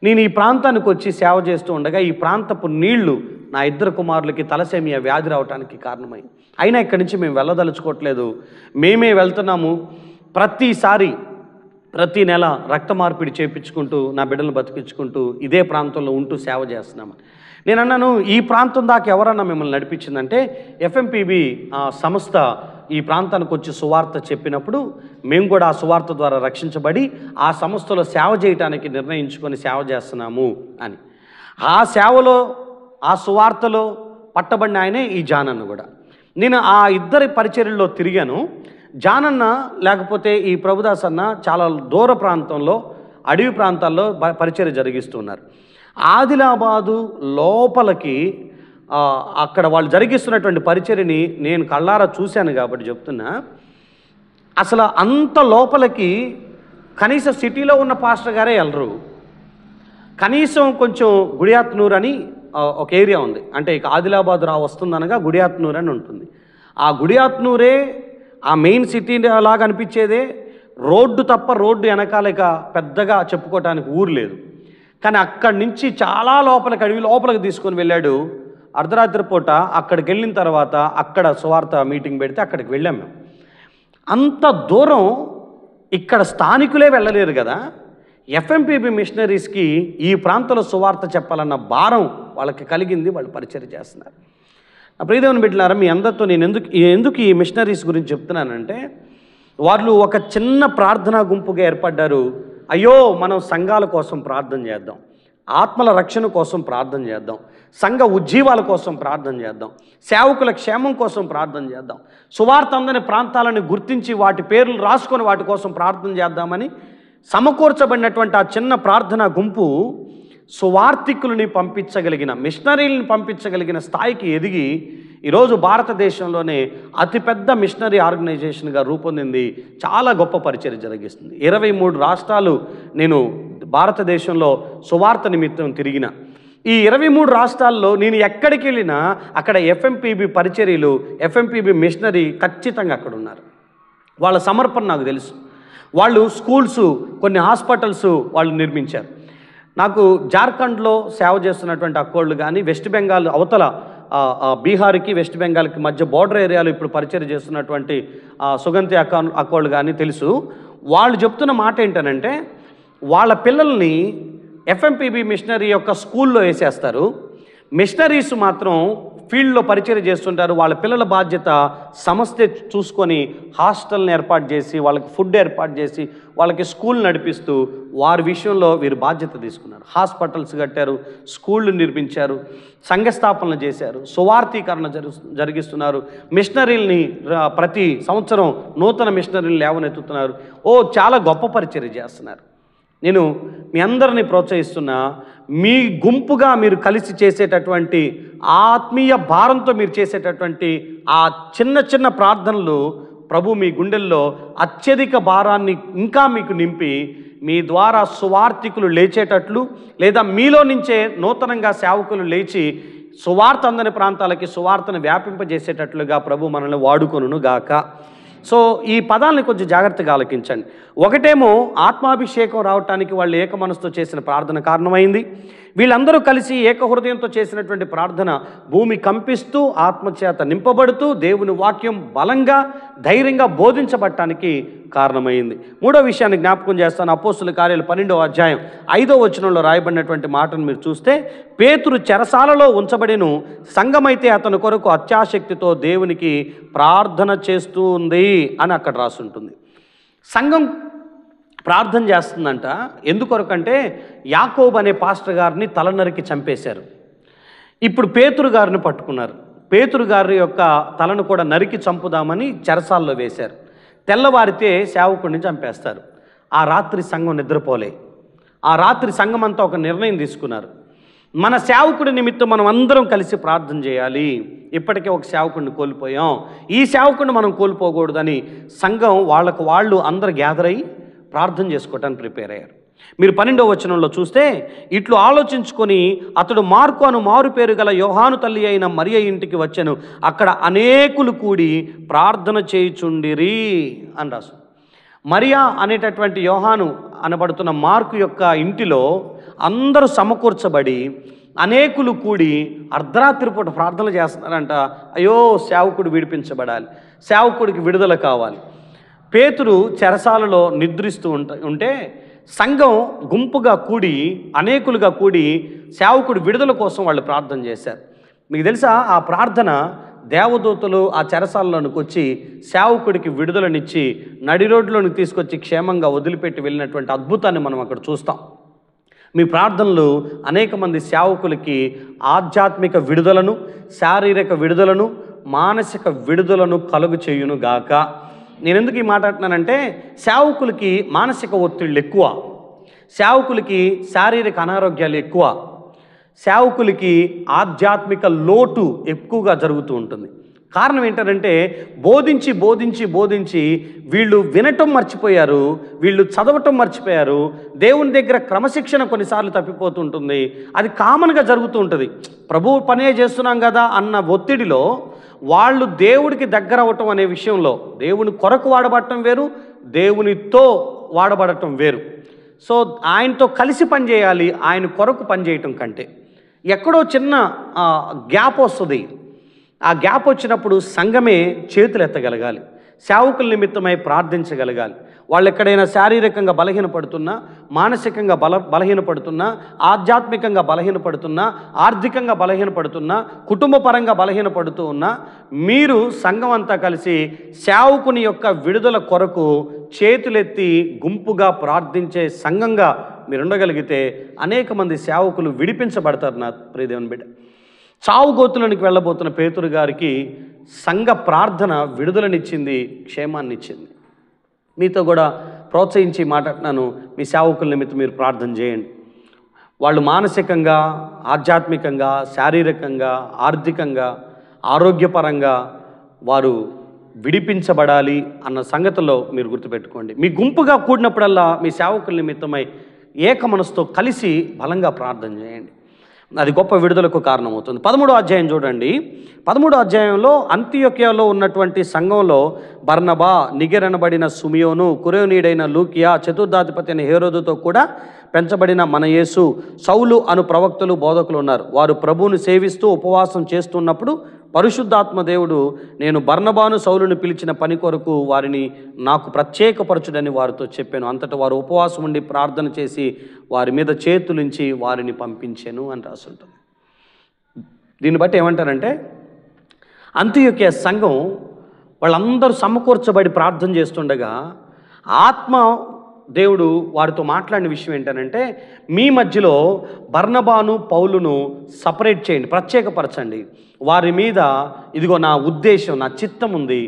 నేను ఈ ప్రాంతానికి వచ్చి సేవ చేస్తూ ఉండగా ఈ ప్రాంతపు నీళ్లు నా 2 కుమారులకి తలసేమియా వ్యాధి రావడానికి కారణమైంది. అయినా ఇక్కడి నుంచి మేము వెళ్ళదలుచుకోవట్లేదు, మేమే వెళ్తున్నాము. ప్రతి నెల రక్త మార్పిడి చేయించుకుంటూ నా బిడ్డలను బతికించుకుంటూ ఇదే ప్రాంతంలో ఉంటూ సేవ చేస్తున్నాము. నేను అన్నాను, ఈ ప్రాంతం దాకా ఎవరన్నా మిమ్మల్ని నడిపించిందంటే ఎఫ్ఎంపిబి సంస్థ ఈ ప్రాంతానికి వచ్చి సువార్త చెప్పినప్పుడు మేము కూడా ఆ సువార్త ద్వారా రక్షించబడి ఆ సంస్థలో సేవ చేయడానికి నిర్ణయించుకొని సేవ చేస్తున్నాము అని. ఆ సేవలో ఆ సువార్తలో పట్టబడిన ఆయనే ఈ జానన్న కూడా. నేను ఆ 2 పరిచర్యల్లో తిరిగాను. జానన్న లేకపోతే ఈ ప్రభుదాస్ అన్న చాలా దూర ప్రాంతంలో అడవి ప్రాంతాల్లో పరిచర్య జరిగిస్తున్నారు. ఆదిలాబాదు లోపలికి అక్కడ వాళ్ళు జరిగిస్తున్నటువంటి పరిచర్యని నేను కళ్ళారా చూశాను కాబట్టి చెప్తున్నా. అసలు అంత లోపలికి కనీసం సిటీలో ఉన్న పాస్టర్ గారే వెళ్ళరు. కనీసం కొంచెం గుడియాత్నూర్ అని ఒక ఏరియా ఉంది. అంటే ఇక ఆదిలాబాద్ వస్తుందనగా గుడియాత్నూర్ అని ఉంటుంది. ఆ గుడియాత్నూరే ఆ మెయిన్ సిటీ లాగా అనిపించేదే. రోడ్డు తప్ప రోడ్డు వెనకాల ఇక పెద్దగా చెప్పుకోవటానికి ఊరు లేదు. కానీ అక్కడి నుంచి చాలా లోపలికి అడవి లోపలికి తీసుకొని వెళ్ళాడు. అర్ధరాత్రి పూట అక్కడికి వెళ్ళిన తర్వాత అక్కడ సువార్త మీటింగ్ పెడితే అక్కడికి వెళ్ళాం మేము. అంత దూరం ఇక్కడ స్థానికులే వెళ్ళలేరు కదా. ఎఫ్ఎంపిబి మిషనరీస్కి ఈ ప్రాంతంలో సువార్త చెప్పాలన్న భారం వాళ్ళకి కలిగింది. వాళ్ళు పరిచర్య చేస్తున్నారు. నా ప్రియదేవుని బిడ్డలారా, మీ అందరితో నేను ఎందుకు ఈ మిషనరీస్ గురించి చెప్తున్నానంటే, వాళ్ళు ఒక చిన్న ప్రార్థనా గుంపుగా ఏర్పడ్డారు. అయ్యో మనం సంఘాల కోసం ప్రార్థన చేద్దాం, ఆత్మల రక్షణ కోసం ప్రార్థన చేద్దాం, సంఘ ఉజ్జీవాల కోసం ప్రార్థన చేద్దాం, సేవకుల క్షేమం కోసం ప్రార్థన చేద్దాం, సువార్త అందని ప్రాంతాలను గుర్తించి వాటి పేర్లు రాసుకొని వాటి కోసం ప్రార్థన చేద్దామని సమకూర్చబడినటువంటి ఆ చిన్న ప్రార్థనా గుంపు సువార్థికులని పంపించగలిగిన, మిషనరీలను పంపించగలిగిన స్థాయికి ఎదిగి ఈరోజు భారతదేశంలోనే అతిపెద్ద మిషనరీ ఆర్గనైజేషన్గా రూపొందింది. చాలా గొప్ప పరిచర్య జరిగిస్తుంది. 23 రాష్ట్రాలు నేను భారతదేశంలో సువార్త నిమిత్తం తిరిగిన. ఈ 23 రాష్ట్రాల్లో నేను ఎక్కడికి వెళ్ళినా అక్కడ ఎఫ్ఎంపిబి పరిచర్యలు, ఎఫ్ఎంపిబి మిషనరీ ఖచ్చితంగా అక్కడ ఉన్నారు. వాళ్ళ సమర్పణ నాకు తెలుసు. వాళ్ళు స్కూల్స్, కొన్ని హాస్పిటల్స్ వాళ్ళు నిర్మించారు. నాకు జార్ఖండ్లో సేవ చేస్తున్నటువంటి అక్కోళ్ళు కానీ, వెస్ట్ బెంగాల్ అవతల బీహార్కి వెస్ట్ బెంగాల్కి మధ్య బోర్డర్ ఏరియాలో ఇప్పుడు పరిచర్య చేస్తున్నటువంటి సుగంతి అక్కోళ్ళు కానీ తెలుసు. వాళ్ళు చెప్తున్న మాట ఏంటనంటే, వాళ్ళ పిల్లల్ని ఎఫ్ఎంపిబి మిషనరీ యొక్క స్కూల్లో వేసేస్తారు. మిషనరీస్ మాత్రం ఫీల్డ్లో పరిచర్య చేస్తుంటారు. వాళ్ళ పిల్లల బాధ్యత సంస్థ చూసుకొని హాస్టల్ని ఏర్పాటు చేసి, వాళ్ళకి ఫుడ్ ఏర్పాటు చేసి, వాళ్ళకి స్కూల్ నడిపిస్తూ వారి విషయంలో వీరు బాధ్యత తీసుకున్నారు. హాస్పిటల్స్ కట్టారు, స్కూళ్ళు నిర్మించారు, సంఘస్థాపనలు చేశారు, సువార్థీకరణ జరిగిస్తున్నారు. మిషనరీల్ని ప్రతి సంవత్సరం నూతన మిషనరీలు లేవనెత్తుతున్నారు. చాలా గొప్ప పరిచర్య చేస్తున్నారు. నేను మీ అందరినీ ప్రోత్సహిస్తున్నా, మీ గుంపుగా మీరు కలిసి చేసేటటువంటి ఆత్మీయ భారంతో మీరు చేసేటటువంటి ఆ చిన్న చిన్న ప్రార్థనలు ప్రభు మీ గుండెల్లో అత్యధిక భారాన్ని ఇంకా మీకు నింపి మీ ద్వారా సువార్థికులు లేచేటట్లు, లేదా మీలో నుంచే నూతనంగా సేవకులు లేచి సువార్త అందని ప్రాంతాలకి సువార్తను వ్యాపింపజేసేటట్లుగా ప్రభు మనల్ని వాడుకొనును గాక. సో ఈ పదాలని కొంచెం జాగ్రత్తగా ఆలకించండి. ఒకటేమో ఆత్మాభిషేకం రావటానికి వాళ్ళు ఏక మనసుతో చేసిన ప్రార్థన కారణమైంది. వీళ్ళందరూ కలిసి ఏకహృదయంతో చేసినటువంటి ప్రార్థన భూమి కంపిస్తూ ఆత్మచేత నింపబడుతూ దేవుని వాక్యం బలంగా ధైర్యంగా బోధించబడటానికి కారణమైంది. మూడో విషయాన్ని జ్ఞాపకం చేస్తాను. అపోస్తుల కార్యాలు 12వ అధ్యాయం 5వ వచనంలో రాయబడినటువంటి మాటను మీరు చూస్తే, పేతురు చెరసాలలో ఉంచబడిను, సంఘమైతే అతని కొరకు అత్యాశక్తితో దేవునికి ప్రార్థన చేస్తూ ఉంది అని అక్కడ రాసుంటుంది. సంఘం ప్రార్థన చేస్తుందంట. ఎందుకొరకంటే యాకోబు అనే పాస్టర్ గారిని తలనరికి చంపేశారు. ఇప్పుడు పేతురు గారిని పట్టుకున్నారు. పేతురు గారి యొక్క తలను కూడా నరికి చంపుదామని చెరసాల్లో వేశారు. తెల్లవారితే సేవకుడిని చంపేస్తారు. ఆ రాత్రి సంఘం నిద్రపోలే. ఆ రాత్రి సంఘం అంతా ఒక నిర్ణయం తీసుకున్నారు. మన సేవకుడి నిమిత్తం మనం అందరం కలిసి ప్రార్థన చేయాలి. ఇప్పటికే ఒక సేవకుడిని కోల్పోయాం, ఈ సేవకుడిని మనం కోల్పోకూడదని సంఘం వాళ్ళకు వాళ్ళు అందరు గ్యాదర్ అయ్యి ప్రార్థన చేసుకోవటానికి ప్రిపేర్ అయ్యారు. మీరు 12వ వచనంలో చూస్తే, ఇట్లు ఆలోచించుకొని అతడు మార్కు అను మారు పేరు గల యోహాను తల్లి అయిన మరియ ఇంటికి వచ్చెను, అక్కడ అనేకులు కూడి ప్రార్థన చేయుచుండిరి అని రాసు. మరియా అనేటటువంటి యోహాను అనబడుతున్న మార్కు యొక్క ఇంటిలో అందరూ సమకూర్చబడి అనేకులు కూడి అర్ధరాత్రి పూట ప్రార్థనలు చేస్తున్నారంట. అయ్యో, సేవకుడు విడిపించబడాలి, సేవకుడికి విడుదల కావాలి. పేతురు చెరసాలలో నిద్రిస్తూ ఉంటే సంఘం గుంపుగా కూడి అనేకులుగా కూడి సేవకుడు విడుదల కోసం వాళ్ళు ప్రార్థన చేశారు. మీకు తెలుసా, ఆ ప్రార్థన దేవదూతలు ఆ చెరసాలలోనికి వచ్చి సేవకుడికి విడుదలనిచ్చి నడి రోడ్లోనికి తీసుకొచ్చి క్షేమంగా వదిలిపెట్టి వెళ్ళినటువంటి అద్భుతాన్ని మనం అక్కడ చూస్తాం. మీ ప్రార్థనలు అనేక మంది సేవకులకి ఆధ్యాత్మిక విడుదలను, శారీరక విడుదలను, మానసిక విడుదలను కలుగు చేయును గాక. నేను ఎందుకు ఈ మాట్లాడుతున్నానంటే, సేవకులకి మానసిక ఒత్తిళ్ళు ఎక్కువ, సేవకులకి శారీరక అనారోగ్యాలు ఎక్కువ, సేవకులకి ఆధ్యాత్మిక లోటు ఎక్కువగా జరుగుతూ ఉంటుంది. కారణం ఏంటంటే, బోధించి బోధించి బోధించి వీళ్ళు వినటం మర్చిపోయారు, వీళ్ళు చదవటం మర్చిపోయారు. దేవుని దగ్గర క్రమశిక్షణ కొన్నిసార్లు తప్పిపోతుంటుంది. అది కామన్గా జరుగుతూ ఉంటుంది. ప్రభువు పనే చేస్తున్నాం కదా అన్న ఒత్తిడిలో వాళ్ళు దేవుడికి దగ్గర అవ్వటం అనే విషయంలో, దేవుని కొరకు వాడబడటం వేరు, దేవునితో వాడబడటం వేరు. సో ఆయనతో కలిసి పనిచేయాలి, ఆయన కొరకు పనిచేయటం కంటే. ఎక్కడో చిన్న గ్యాప్ వస్తుంది. ఆ గ్యాప్ వచ్చినప్పుడు సంఘమే చేతులు ఎత్తగలగాలి, సేవకుల నిమిత్తమై ప్రార్థించగలగాలి. వాళ్ళు ఎక్కడైనా శారీరకంగా బలహీనపడుతున్నా, మానసికంగా బలహీనపడుతున్నా, ఆధ్యాత్మికంగా బలహీనపడుతున్నా, ఆర్థికంగా బలహీనపడుతున్నా, కుటుంబపరంగా బలహీనపడుతూ ఉన్నా, మీరు సంఘం అంతా కలిసి సేవకుని యొక్క విడుదల కొరకు చేతులెత్తి గుంపుగా ప్రార్థించే సంఘంగా మీరు ఉండగలిగితే అనేక మంది సేవకులు విడిపించబడతారు. నా ప్రియదేవుని బిడ్డ, చావుగోతులోనికి వెళ్ళబోతున్న పేతురు గారికి సంఘ ప్రార్థన విడుదలనిచ్చింది, క్షేమాన్నిచ్చింది. మీతో కూడా ప్రోత్సహించి మాట్లాడుతున్నాను. మీ సేవకుల నిమిత్తం మీరు ప్రార్థన చేయండి. వాళ్ళు మానసికంగా, ఆధ్యాత్మికంగా, శారీరకంగా, ఆర్థికంగా, ఆరోగ్యపరంగా వారు విడిపించబడాలి అన్న సంగతిలో మీరు గుర్తుపెట్టుకోండి. మీ గుంపుగా కూడినప్పుడల్లా మీ సేవకుల నిమిత్తమై ఏక మనసుతో కలిసి బలంగా ప్రార్థన చేయండి. అది గొప్ప విడుదలకు కారణమవుతుంది. 13వ అధ్యాయం చూడండి. 13వ అధ్యాయంలో అంతియోక్యలో ఉన్నటువంటి సంఘంలో బర్నబా, నిగెరనబడిన సుమియోను, కురేనీయుడైన లూకియా, చతుర్థాధిపతి అయిన హేరోదుతో కూడా పెంచబడిన మన యేసు, సౌలు అను ప్రవక్తలు, బోధకులు ఉన్నారు. వారు ప్రభువును సేవిస్తూ ఉపవాసం చేస్తున్నప్పుడు పరిశుద్ధాత్మ దేవుడు, నేను బర్నబాను సౌలును పిలిచిన పని కొరకు వారిని నాకు ప్రత్యేకపరచుడని వారితో చెప్పాను. అంతటా వారు ఉపవాసం ఉండి ప్రార్థన చేసి వారి మీద చేతులుంచి వారిని పంపించాను అని రాసుంటుంది. దీన్ని బట్టి ఏమంటారంటే, అంతియోక్య సంఘం వాళ్ళందరూ సమకూర్చబడి ప్రార్థన చేస్తుండగా ఆత్మ దేవుడు వారితో మాట్లాడిన విషయం ఏంటంటే, మీ మధ్యలో బర్నబాను పౌలును సపరేట్ చేయండి, ప్రత్యేకపరచండి. వారి మీద ఇదిగో నా ఉద్దేశం, నా చిత్తం ఉంది,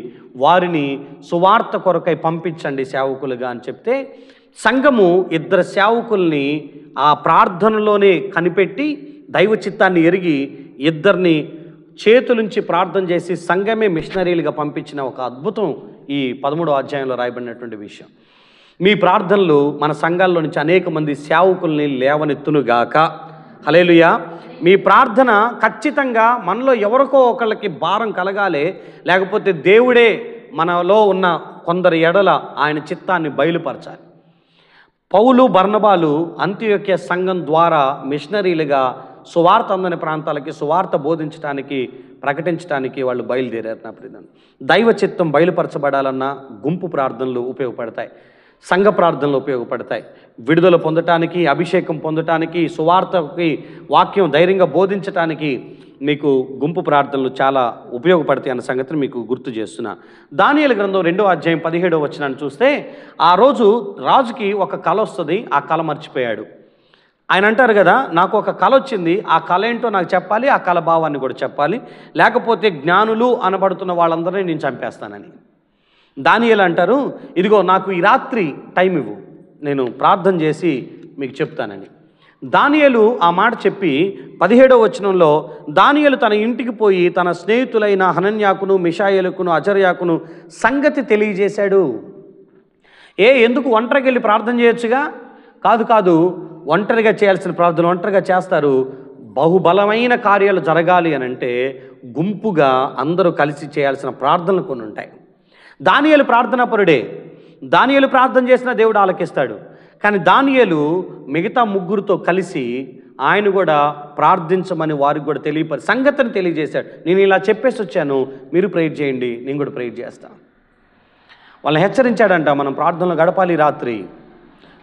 వారిని సువార్త కొరకై పంపించండి సేవకులుగా అని చెప్తే, సంఘము ఇద్దరు సేవకుల్ని ఆ ప్రార్థనలోనే కనిపెట్టి దైవ చిత్తాన్ని ఎరిగి ఇద్దరిని చేతులుంచి ప్రార్థన చేసి సంఘమే మిషనరీలుగా పంపించిన ఒక అద్భుతం ఈ 13వ అధ్యాయంలో రాయబడినటువంటి విషయం. మీ ప్రార్థనలు మన సంఘాల్లో నుంచి అనేక మంది సేవకుల్ని లేవనెత్తునుగాక. హల్లెలూయా. మీ ప్రార్థన ఖచ్చితంగా మనలో ఎవరికో ఒకళ్ళకి భారం కలగాలి, లేకపోతే దేవుడే మనలో ఉన్న కొందరి ఎడల ఆయన చిత్తాన్ని బయలుపరచాలి. పౌలు బర్నబాలు అంత్యోక్య సంఘం ద్వారా మిషనరీలుగా సువార్త అందని ప్రాంతాలకి సువార్త బోధించడానికి ప్రకటించడానికి వాళ్ళు బయలుదేరారు. నా ప్రియమైన దైవ చిత్తం బయలుపరచబడాలన్నా గుంపు ప్రార్థనలు ఉపయోగపడతాయి, సంఘ ప్రార్థనలు ఉపయోగపడతాయి. విడుదల పొందటానికి, అభిషేకం పొందటానికి, సువార్తకి వాక్యం ధైర్యంగా బోధించటానికి మీకు గుంపు ప్రార్థనలు చాలా ఉపయోగపడతాయి అన్న సంగతిని మీకు గుర్తు చేస్తున్నా. దానియేలు గ్రంథం 2వ అధ్యాయం 17వ వచనాన్ని చూస్తే, ఆ రోజు రాజుకి ఒక కల వస్తుంది, ఆ కల మర్చిపోయాడు. ఆయన అంటారు కదా, నాకు ఒక కల వచ్చింది, ఆ కల ఏంటో నాకు చెప్పాలి, ఆ కల భావాన్ని కూడా చెప్పాలి, లేకపోతే జ్ఞానులు అనబడుతున్న వాళ్ళందరినీ నేను చంపేస్తానని. దానియేలు అంటారు, ఇదిగో నాకు ఈ రాత్రి టైం ఇవ్వు, నేను ప్రార్థన చేసి మీకు చెప్తానని. దానియేలు ఆ మాట చెప్పి 17వ వచనంలో దానియేలు తన ఇంటికి పోయి తన స్నేహితులైన హనన్యాకును, మిషాయేలుకును, అజర్యాకును సంగతి తెలియజేశాడు. ఎందుకు ఒంటరికి వెళ్ళి ప్రార్థన చేయొచ్చుగా? కాదు, ఒంటరిగా చేయాల్సిన ప్రార్థన ఒంటరిగా చేస్తారు. బహుబలమైన కార్యాలు జరగాలి అని అంటే గుంపుగా అందరూ కలిసి చేయాల్సిన ప్రార్థనలు కొన్ని ఉంటాయి. దానియేలు ప్రార్థనాపరుడే, దానియేలు ప్రార్థన చేసిన దేవుడు ఆలకిస్తాడు. కానీ దానియేలు మిగతా ముగ్గురితో కలిసి ఆయన కూడా ప్రార్థించమని వారికి కూడా సంగతిని తెలియజేశాడు. నేను ఇలా చెప్పేసి వచ్చాను, మీరు ప్రేయర్ చేయండి, నేను కూడా ప్రేయర్ చేస్తాను. వాళ్ళని హెచ్చరించాడంట, మనం ప్రార్థనలు గడపాలి. రాత్రి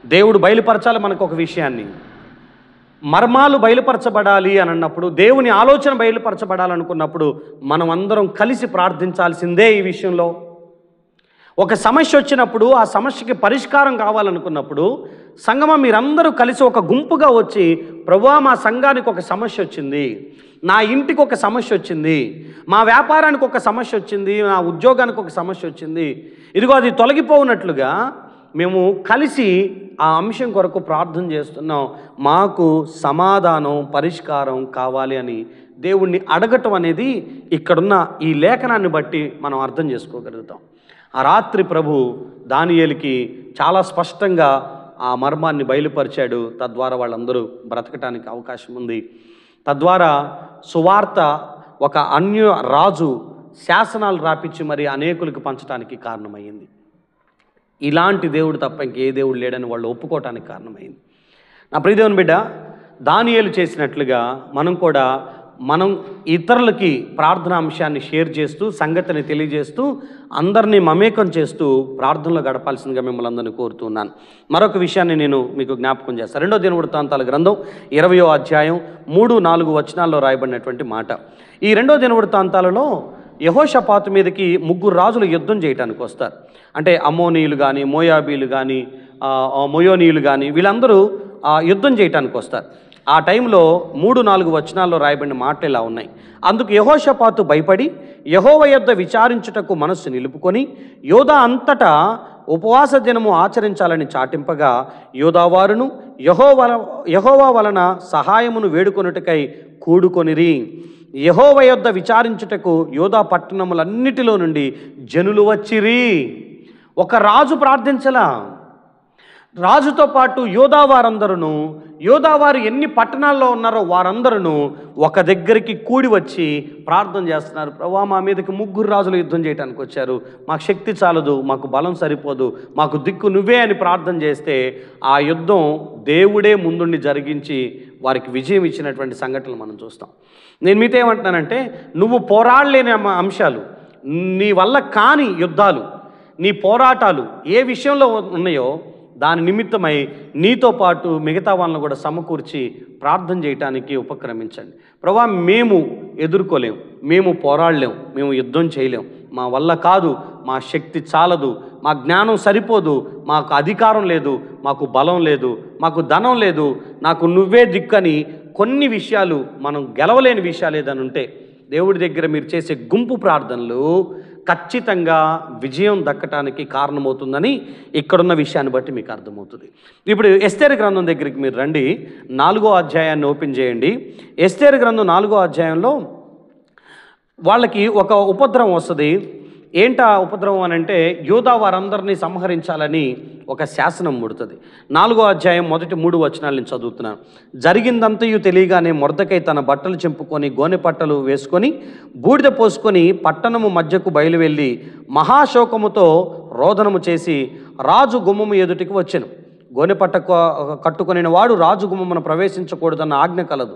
దేవుడు బయలుపరచాలి మనకు ఒక విషయాన్ని, మర్మాలు బయలుపరచబడాలి అని అన్నప్పుడు, దేవుని ఆలోచన బయలుపరచబడాలనుకున్నప్పుడు మనం అందరం కలిసి ప్రార్థించాల్సిందే. ఈ విషయంలో ఒక సమస్య వచ్చినప్పుడు, ఆ సమస్యకి పరిష్కారం కావాలనుకున్నప్పుడు సంగమం మీరందరూ కలిసి ఒక గుంపుగా వచ్చి, ప్రభువా మా సంఘానికి ఒక సమస్య వచ్చింది, నా ఇంటికి ఒక సమస్య వచ్చింది, మా వ్యాపారానికి ఒక సమస్య వచ్చింది, నా ఉద్యోగానికి ఒక సమస్య వచ్చింది, ఇదిగో అది తొలగిపోనట్లుగా మేము కలిసి ఆ అంశం కొరకు ప్రార్థన చేస్తున్నాం, మాకు సమాధానం పరిష్కారం కావాలి అని దేవుణ్ణి అడగటం అనేది ఇక్కడున్న ఈ లేఖనాన్ని బట్టి మనం అర్థం చేసుకోగలుగుతాం. ఆ రాత్రి ప్రభు దానియేలుకి చాలా స్పష్టంగా ఆ మర్మాన్ని బయలుపరిచాడు. తద్వారా వాళ్ళందరూ బ్రతకటానికి అవకాశం ఉంది. తద్వారా సువార్త ఒక అన్య రాజు శాసనాలు రాపించి మరి అనేకులకు పంచడానికి కారణమైంది. ఇలాంటి దేవుడు తప్ప ఇంకే దేవుడు లేడని వాళ్ళు ఒప్పుకోవటానికి కారణమైంది. నా ప్రియదేవుని బిడ్డ, దానియేలు చేసినట్లుగా మనం ఇతరులకి ప్రార్థనా అంశాన్ని షేర్ చేస్తూ, సంగతిని తెలియజేస్తూ, అందరినీ మమేకం చేస్తూ ప్రార్థనలో గడపాల్సిందిగా మిమ్మల్ని అందరినీ కోరుతున్నాను. మరొక విషయాన్ని నేను మీకు జ్ఞాపకం చేస్తాను. 2వ దినవృత్తాంతాల గ్రంథం 20వ అధ్యాయం 3-4 వచనాల్లో రాయబడినటువంటి మాట. ఈ 2వ దినవృత్తాంతాలలో యెహోషాపాతు మీదకి 3 రాజులు యుద్ధం చేయడానికి వస్తారు. అంటే అమ్మోనీయులు కానీ, మోయాబీలు కానీ, మొయోనీయులు కానీ వీళ్ళందరూ యుద్ధం చేయడానికి వస్తారు. ఆ టైంలో 3-4 వచనాల్లో రాయబడిన మాటలు ఇలా ఉన్నాయి. అందుకు యెహోషాపాతు భయపడి యెహోవా యొద్ద విచారించుటకు మనస్సు నిలుపుకొని యోధా అంతటా ఉపవాస దినము ఆచరించాలని చాటింపగా, యోధావారును యెహోవా వలన సహాయమును వేడుకొనుటకై కూడుకొనిరి. యెహోవా యొద్ద విచారించుటకు యోధా పట్టణములన్నిటిలో నుండి జనులు వచ్చిరి. ఒక రాజు ప్రార్థించలా, రాజుతో పాటు యోధావారు ఎన్ని పట్టణాల్లో ఉన్నారో వారందరూ ఒక దగ్గరికి కూడి వచ్చి ప్రార్థన చేస్తున్నారు. ప్రభువా మా మీదకి 3 రాజులు యుద్ధం చేయడానికి వచ్చారు, మాకు శక్తి చాలదు, మాకు బలం సరిపోదు, మాకు దిక్కు నువ్వే అని ప్రార్థన చేస్తే ఆ యుద్ధం దేవుడే ముందుండి జరిగించి వారికి విజయం ఇచ్చినటువంటి సంఘటనలు మనం చూస్తాం. నేను మీతో ఏమంటున్నానంటే, నువ్వు పోరాడలేని అంశాలు, నీ వల్ల కాని యుద్ధాలు, నీ పోరాటాలు ఏ విషయంలో ఉన్నాయో దాని నిమిత్తమై నీతో పాటు మిగతా వాళ్ళను కూడా సమకూర్చి ప్రార్థన చేయటానికి ఉపక్రమించండి. ప్రభువా మేము ఎదుర్కోలేం, మేము పోరాడలేం, మేము యుద్ధం చేయలేం, మా వల్ల కాదు, మా శక్తి చాలదు, మా జ్ఞానం సరిపోదు, మాకు అధికారం లేదు, మాకు బలం లేదు, మాకు ధనం లేదు, నాకు నువ్వే దిక్కని కొన్ని విషయాలు మనం గెలవలేని విషయాలు ఏదని ఉంటే దేవుడి దగ్గర మీరు చేసే గుంపు ప్రార్థనలు ఖచ్చితంగా విజయం దక్కటానికి కారణమవుతుందని ఇక్కడున్న విషయాన్ని బట్టి మీకు అర్థమవుతుంది. ఇప్పుడు ఎస్తేరు గ్రంథం దగ్గరికి మీరు రండి, 4వ అధ్యాయాన్ని ఓపెన్ చేయండి. ఎస్తేరు గ్రంథం 4వ అధ్యాయంలో వాళ్ళకి ఒక ఉపద్రవం వస్తుంది. ఏంటా ఉపద్రవం అని అంటే, యూదా వారందరినీ సంహరించాలని ఒక శాసనం ముడుతుంది. 4వ అధ్యాయం మొదటి 3 వచనాలు నేను చదువుతున్నాను. జరిగిందంతయు తెలియగానే మొర్దెకై తన బట్టలు చింపుకొని గోనె పట్టలు వేసుకొని బూడిద పోసుకొని పట్టణము మధ్యకు బయలువెళ్ళి మహాశోకముతో రోదనము చేసి రాజు గుమ్మము ఎదుటికి వచ్చెను. గోనెపట్ట కట్టుకొనిన వాడు రాజు గుమ్మమున ప్రవేశించకూడదన్న ఆజ్ఞ కలదు.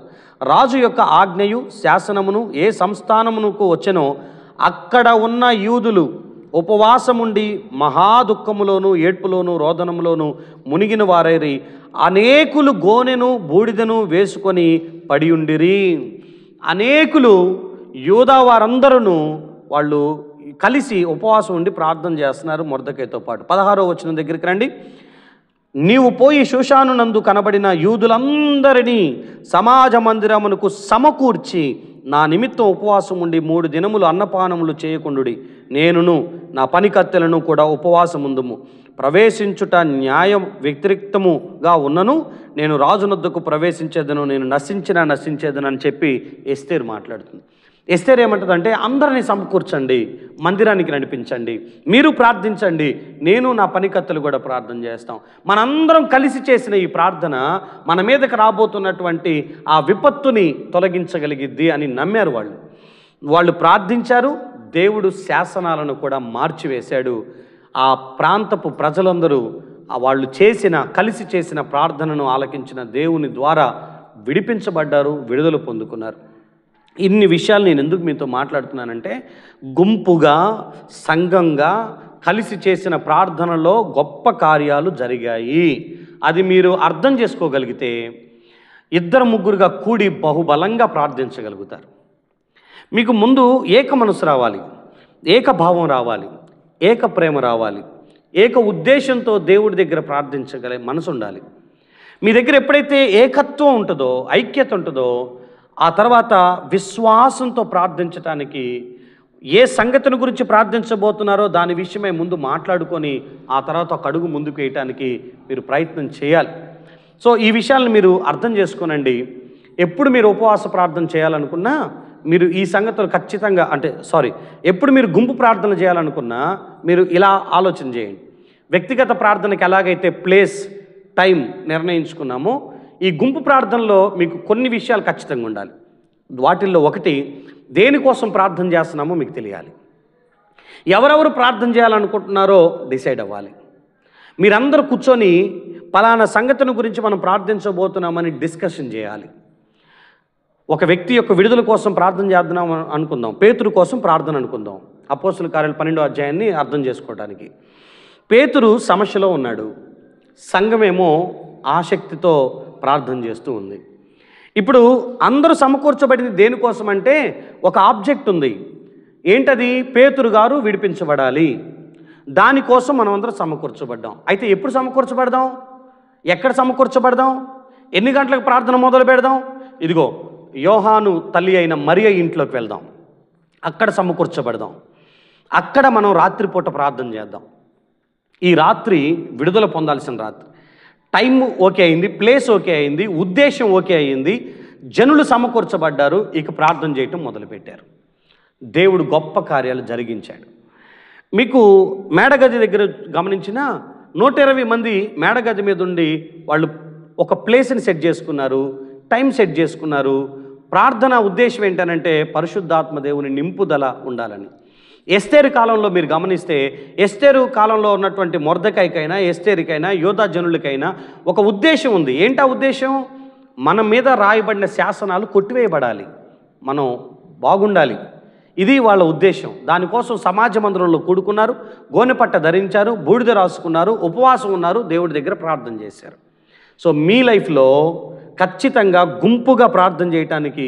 రాజు యొక్క ఆజ్ఞయు శాసనమును ఏ సంస్థానమునకు వచ్చెనో అక్కడ ఉన్న యూదులు ఉపవాసముండి మహాదుఃఖములోను ఏడ్పులోను రోదనములోను మునిగిన వారైరి అనేకులు గోనెను బూడిదను వేసుకొని పడియుండిరి. అనేకులు యూదా వారందరూ వాళ్ళు కలిసి ఉపవాసం ఉండి ప్రార్థన చేస్తున్నారు మొర్దెకైతో పాటు. 16వ వచనం దగ్గరికి రండి. నీవు పోయి షూషాను నందు కనబడిన యూదులందరినీ సమాజ మందిరమునకు సమకూర్చి నా నిమిత్తం ఉపవాసం ఉండి 3 దినములు అన్నపానములు చేయకుండుడి. నేనును నా పనికత్తెలను కూడా ఉపవాసముందుము. ప్రవేశించుట న్యాయ వ్యతిరేక్తముగా ఉన్నను నేను రాజునొద్దకు ప్రవేశించేదను, నేను నశించేదను అని చెప్పి ఎస్తేరు మాట్లాడుతుంది. ఎస్తేరు ఏమంటుందంటే అందరినీ సమకూర్చండి, మందిరానికి నడిపించండి, మీరు ప్రార్థించండి, నేను నా పనికత్తెలు కూడా ప్రార్థన చేస్తాం. మనందరం కలిసి చేసిన ఈ ప్రార్థన మన మీదకి రాబోతున్నటువంటి ఆ విపత్తుని తొలగించగలిగిద్ది అని నమ్మారు వాళ్ళు ప్రార్థించారు. దేవుడు శాసనాలను కూడా మార్చివేశాడు. ఆ ప్రాంతపు ప్రజలందరూ వాళ్ళు కలిసి చేసిన ప్రార్థనను ఆలకించిన దేవుని ద్వారా విడిపించబడ్డారు, విడుదల పొందుకున్నారు. ఇన్ని విషయాలు నేను ఎందుకు మీతో మాట్లాడుతున్నానంటే గుంపుగా సంఘంగా కలిసి చేసిన ప్రార్థనలో గొప్ప కార్యాలు జరిగాయి. అది మీరు అర్థం చేసుకోగలిగితే 2-3గా కూడి బహుబలంగా ప్రార్థించగలుగుతారు. మీకు ముందు ఏక మనసు రావాలి, ఏకభావం రావాలి, ఏక ప్రేమ రావాలి, ఏక ఉద్దేశంతో దేవుడి దగ్గర ప్రార్థించగల మనసు ఉండాలి. మీ దగ్గర ఎప్పుడైతే ఏకత్వం ఉంటుందో, ఐక్యత ఉంటుందో, ఆ తర్వాత విశ్వాసంతో ప్రార్థించటానికి ఏ సంగతిని గురించి ప్రార్థించబోతున్నారో దాని విషయమై ముందు మాట్లాడుకొని ఆ తర్వాత ఒక అడుగు ముందుకు వేయటానికి మీరు ప్రయత్నం చేయాలి. సో ఈ విషయాలను మీరు అర్థం చేసుకోనండి. ఎప్పుడు మీరు ఉపవాస ప్రార్థన చేయాలనుకున్నా మీరు ఈ సంగతులు ఖచ్చితంగా ఎప్పుడు మీరు గుంపు ప్రార్థన చేయాలనుకున్నా మీరు ఇలా ఆలోచన చేయండి. వ్యక్తిగత ప్రార్థనకి ఎలాగైతే ప్లేస్ టైం నిర్ణయించుకున్నామో ఈ గుంపు ప్రార్థనలో మీకు కొన్ని విషయాలు ఖచ్చితంగా ఉండాలి. వాటిల్లో ఒకటి, దేనికోసం ప్రార్థన చేస్తున్నామో మీకు తెలియాలి. ఎవరెవరు ప్రార్థన చేయాలనుకుంటున్నారో డిసైడ్ అవ్వాలి. మీరందరూ కూర్చొని పలానా సంగతిని గురించి మనం ప్రార్థించబోతున్నామని డిస్కషన్ చేయాలి. ఒక వ్యక్తి యొక్క విడుదల కోసం ప్రార్థన చేద్దాం అనుకుందాం. పేతురు కోసం ప్రార్థన అనుకుందాం. అపోస్తలుల కార్యాలు 12వ అధ్యాయాన్ని అర్థం చేసుకోవడానికి. పేతురు సమస్యలో ఉన్నాడు, సంఘమేమో ఆసక్తితో ప్రార్థన చేస్తూ ఉంది. ఇప్పుడు అందరూ సమకూర్చబడింది దేనికోసం అంటే ఒక ఆబ్జెక్ట్ ఉంది. ఏంటది? పేతురు గారు విడిపించబడాలి. దానికోసం మనం అందరం సమకూర్చబడ్డాం. అయితే ఎప్పుడు సమకూర్చబడదాం? ఎక్కడ సమకూర్చబడదాం? ఎన్ని గంటలకు ప్రార్థన మొదలు పెడదాం? ఇదిగో యోహాను తల్లి అయిన మరియ ఇంట్లోకి వెళ్దాం, అక్కడ సమకూర్చబడదాం. అక్కడ మనం రాత్రిపూట ప్రార్థన చేద్దాం. ఈ రాత్రి విడుదల పొందాల్సిన రాత్రి. టైం ఓకే అయింది, ప్లేస్ ఓకే అయింది, ఉద్దేశం ఓకే అయింది, జనులు సమకూర్చబడ్డారు. ఇక ప్రార్థన చేయటం మొదలుపెట్టారు. దేవుడు గొప్ప కార్యాలు జరిగించాడు. మీకు మేడగది దగ్గర గమనించిన 120 మంది మేడగది మీద ఉండి వాళ్ళు ఒక ప్లేస్ని సెట్ చేసుకున్నారు, టైం సెట్ చేసుకున్నారు. ప్రార్థన ఉద్దేశం ఏంటనంటే పరిశుద్ధాత్మ దేవుని నింపుదల ఉండాలని. ఎస్తేరు కాలంలో మీరు గమనిస్తే ఎస్తేరు కాలంలో ఉన్నటువంటి మొర్దెకైకైనా ఎస్తేరుకైనా యోధా జనులకైనా ఒక ఉద్దేశం ఉంది. ఏంటా ఉద్దేశం? మన మీద రాయబడిన శాసనాలు కొట్టివేయబడాలి, మనం బాగుండాలి. ఇది వాళ్ళ ఉద్దేశం. దానికోసం సమాజ మందిరంలో కూడుకున్నారు, గోనెపట్ట ధరించారు, బూడిద రాసుకున్నారు, ఉపవాసం ఉన్నారు, దేవుడి దగ్గర ప్రార్థన చేశారు. సో మీ లైఫ్లో ఖచ్చితంగా గుంపుగా ప్రార్థన చేయటానికి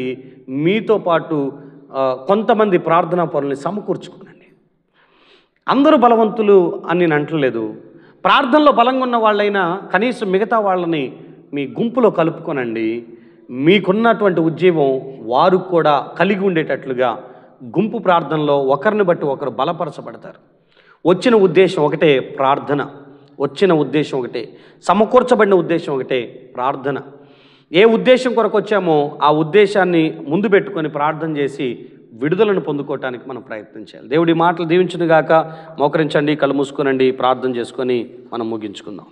మీతో పాటు కొంతమంది ప్రార్థనా పనుల్ని సమకూర్చుకోనండి. అందరూ బలవంతులు అని నేను అంటలేదు. ప్రార్థనలో బలంగా ఉన్న వాళ్ళైనా కనీసం మిగతా వాళ్ళని మీ గుంపులో కలుపుకోనండి. మీకున్నటువంటి ఉద్యమం వారు కూడా కలిగి ఉండేటట్లుగా గుంపు ప్రార్థనలో ఒకరిని బట్టి ఒకరు బలపరచబడతారు. వచ్చిన ఉద్దేశం ఒకటే, ప్రార్థన. వచ్చిన ఉద్దేశం ఒకటే, సమకూర్చబడిన ఉద్దేశం ఒకటే, ప్రార్థన. ఏ ఉద్దేశం కొరకు వచ్చామో ఆ ఉద్దేశాన్ని ముందు పెట్టుకొని ప్రార్థన చేసి విడుదలను పొందుకోవటానికి మనం ప్రయత్నం చేయాలి. దేవుడి మాటలు దీవించును గాక. మోకరించండి, కళ్ళు మూసుకొనండి, ప్రార్థన చేసుకొని మనం ముగించుకుందాం.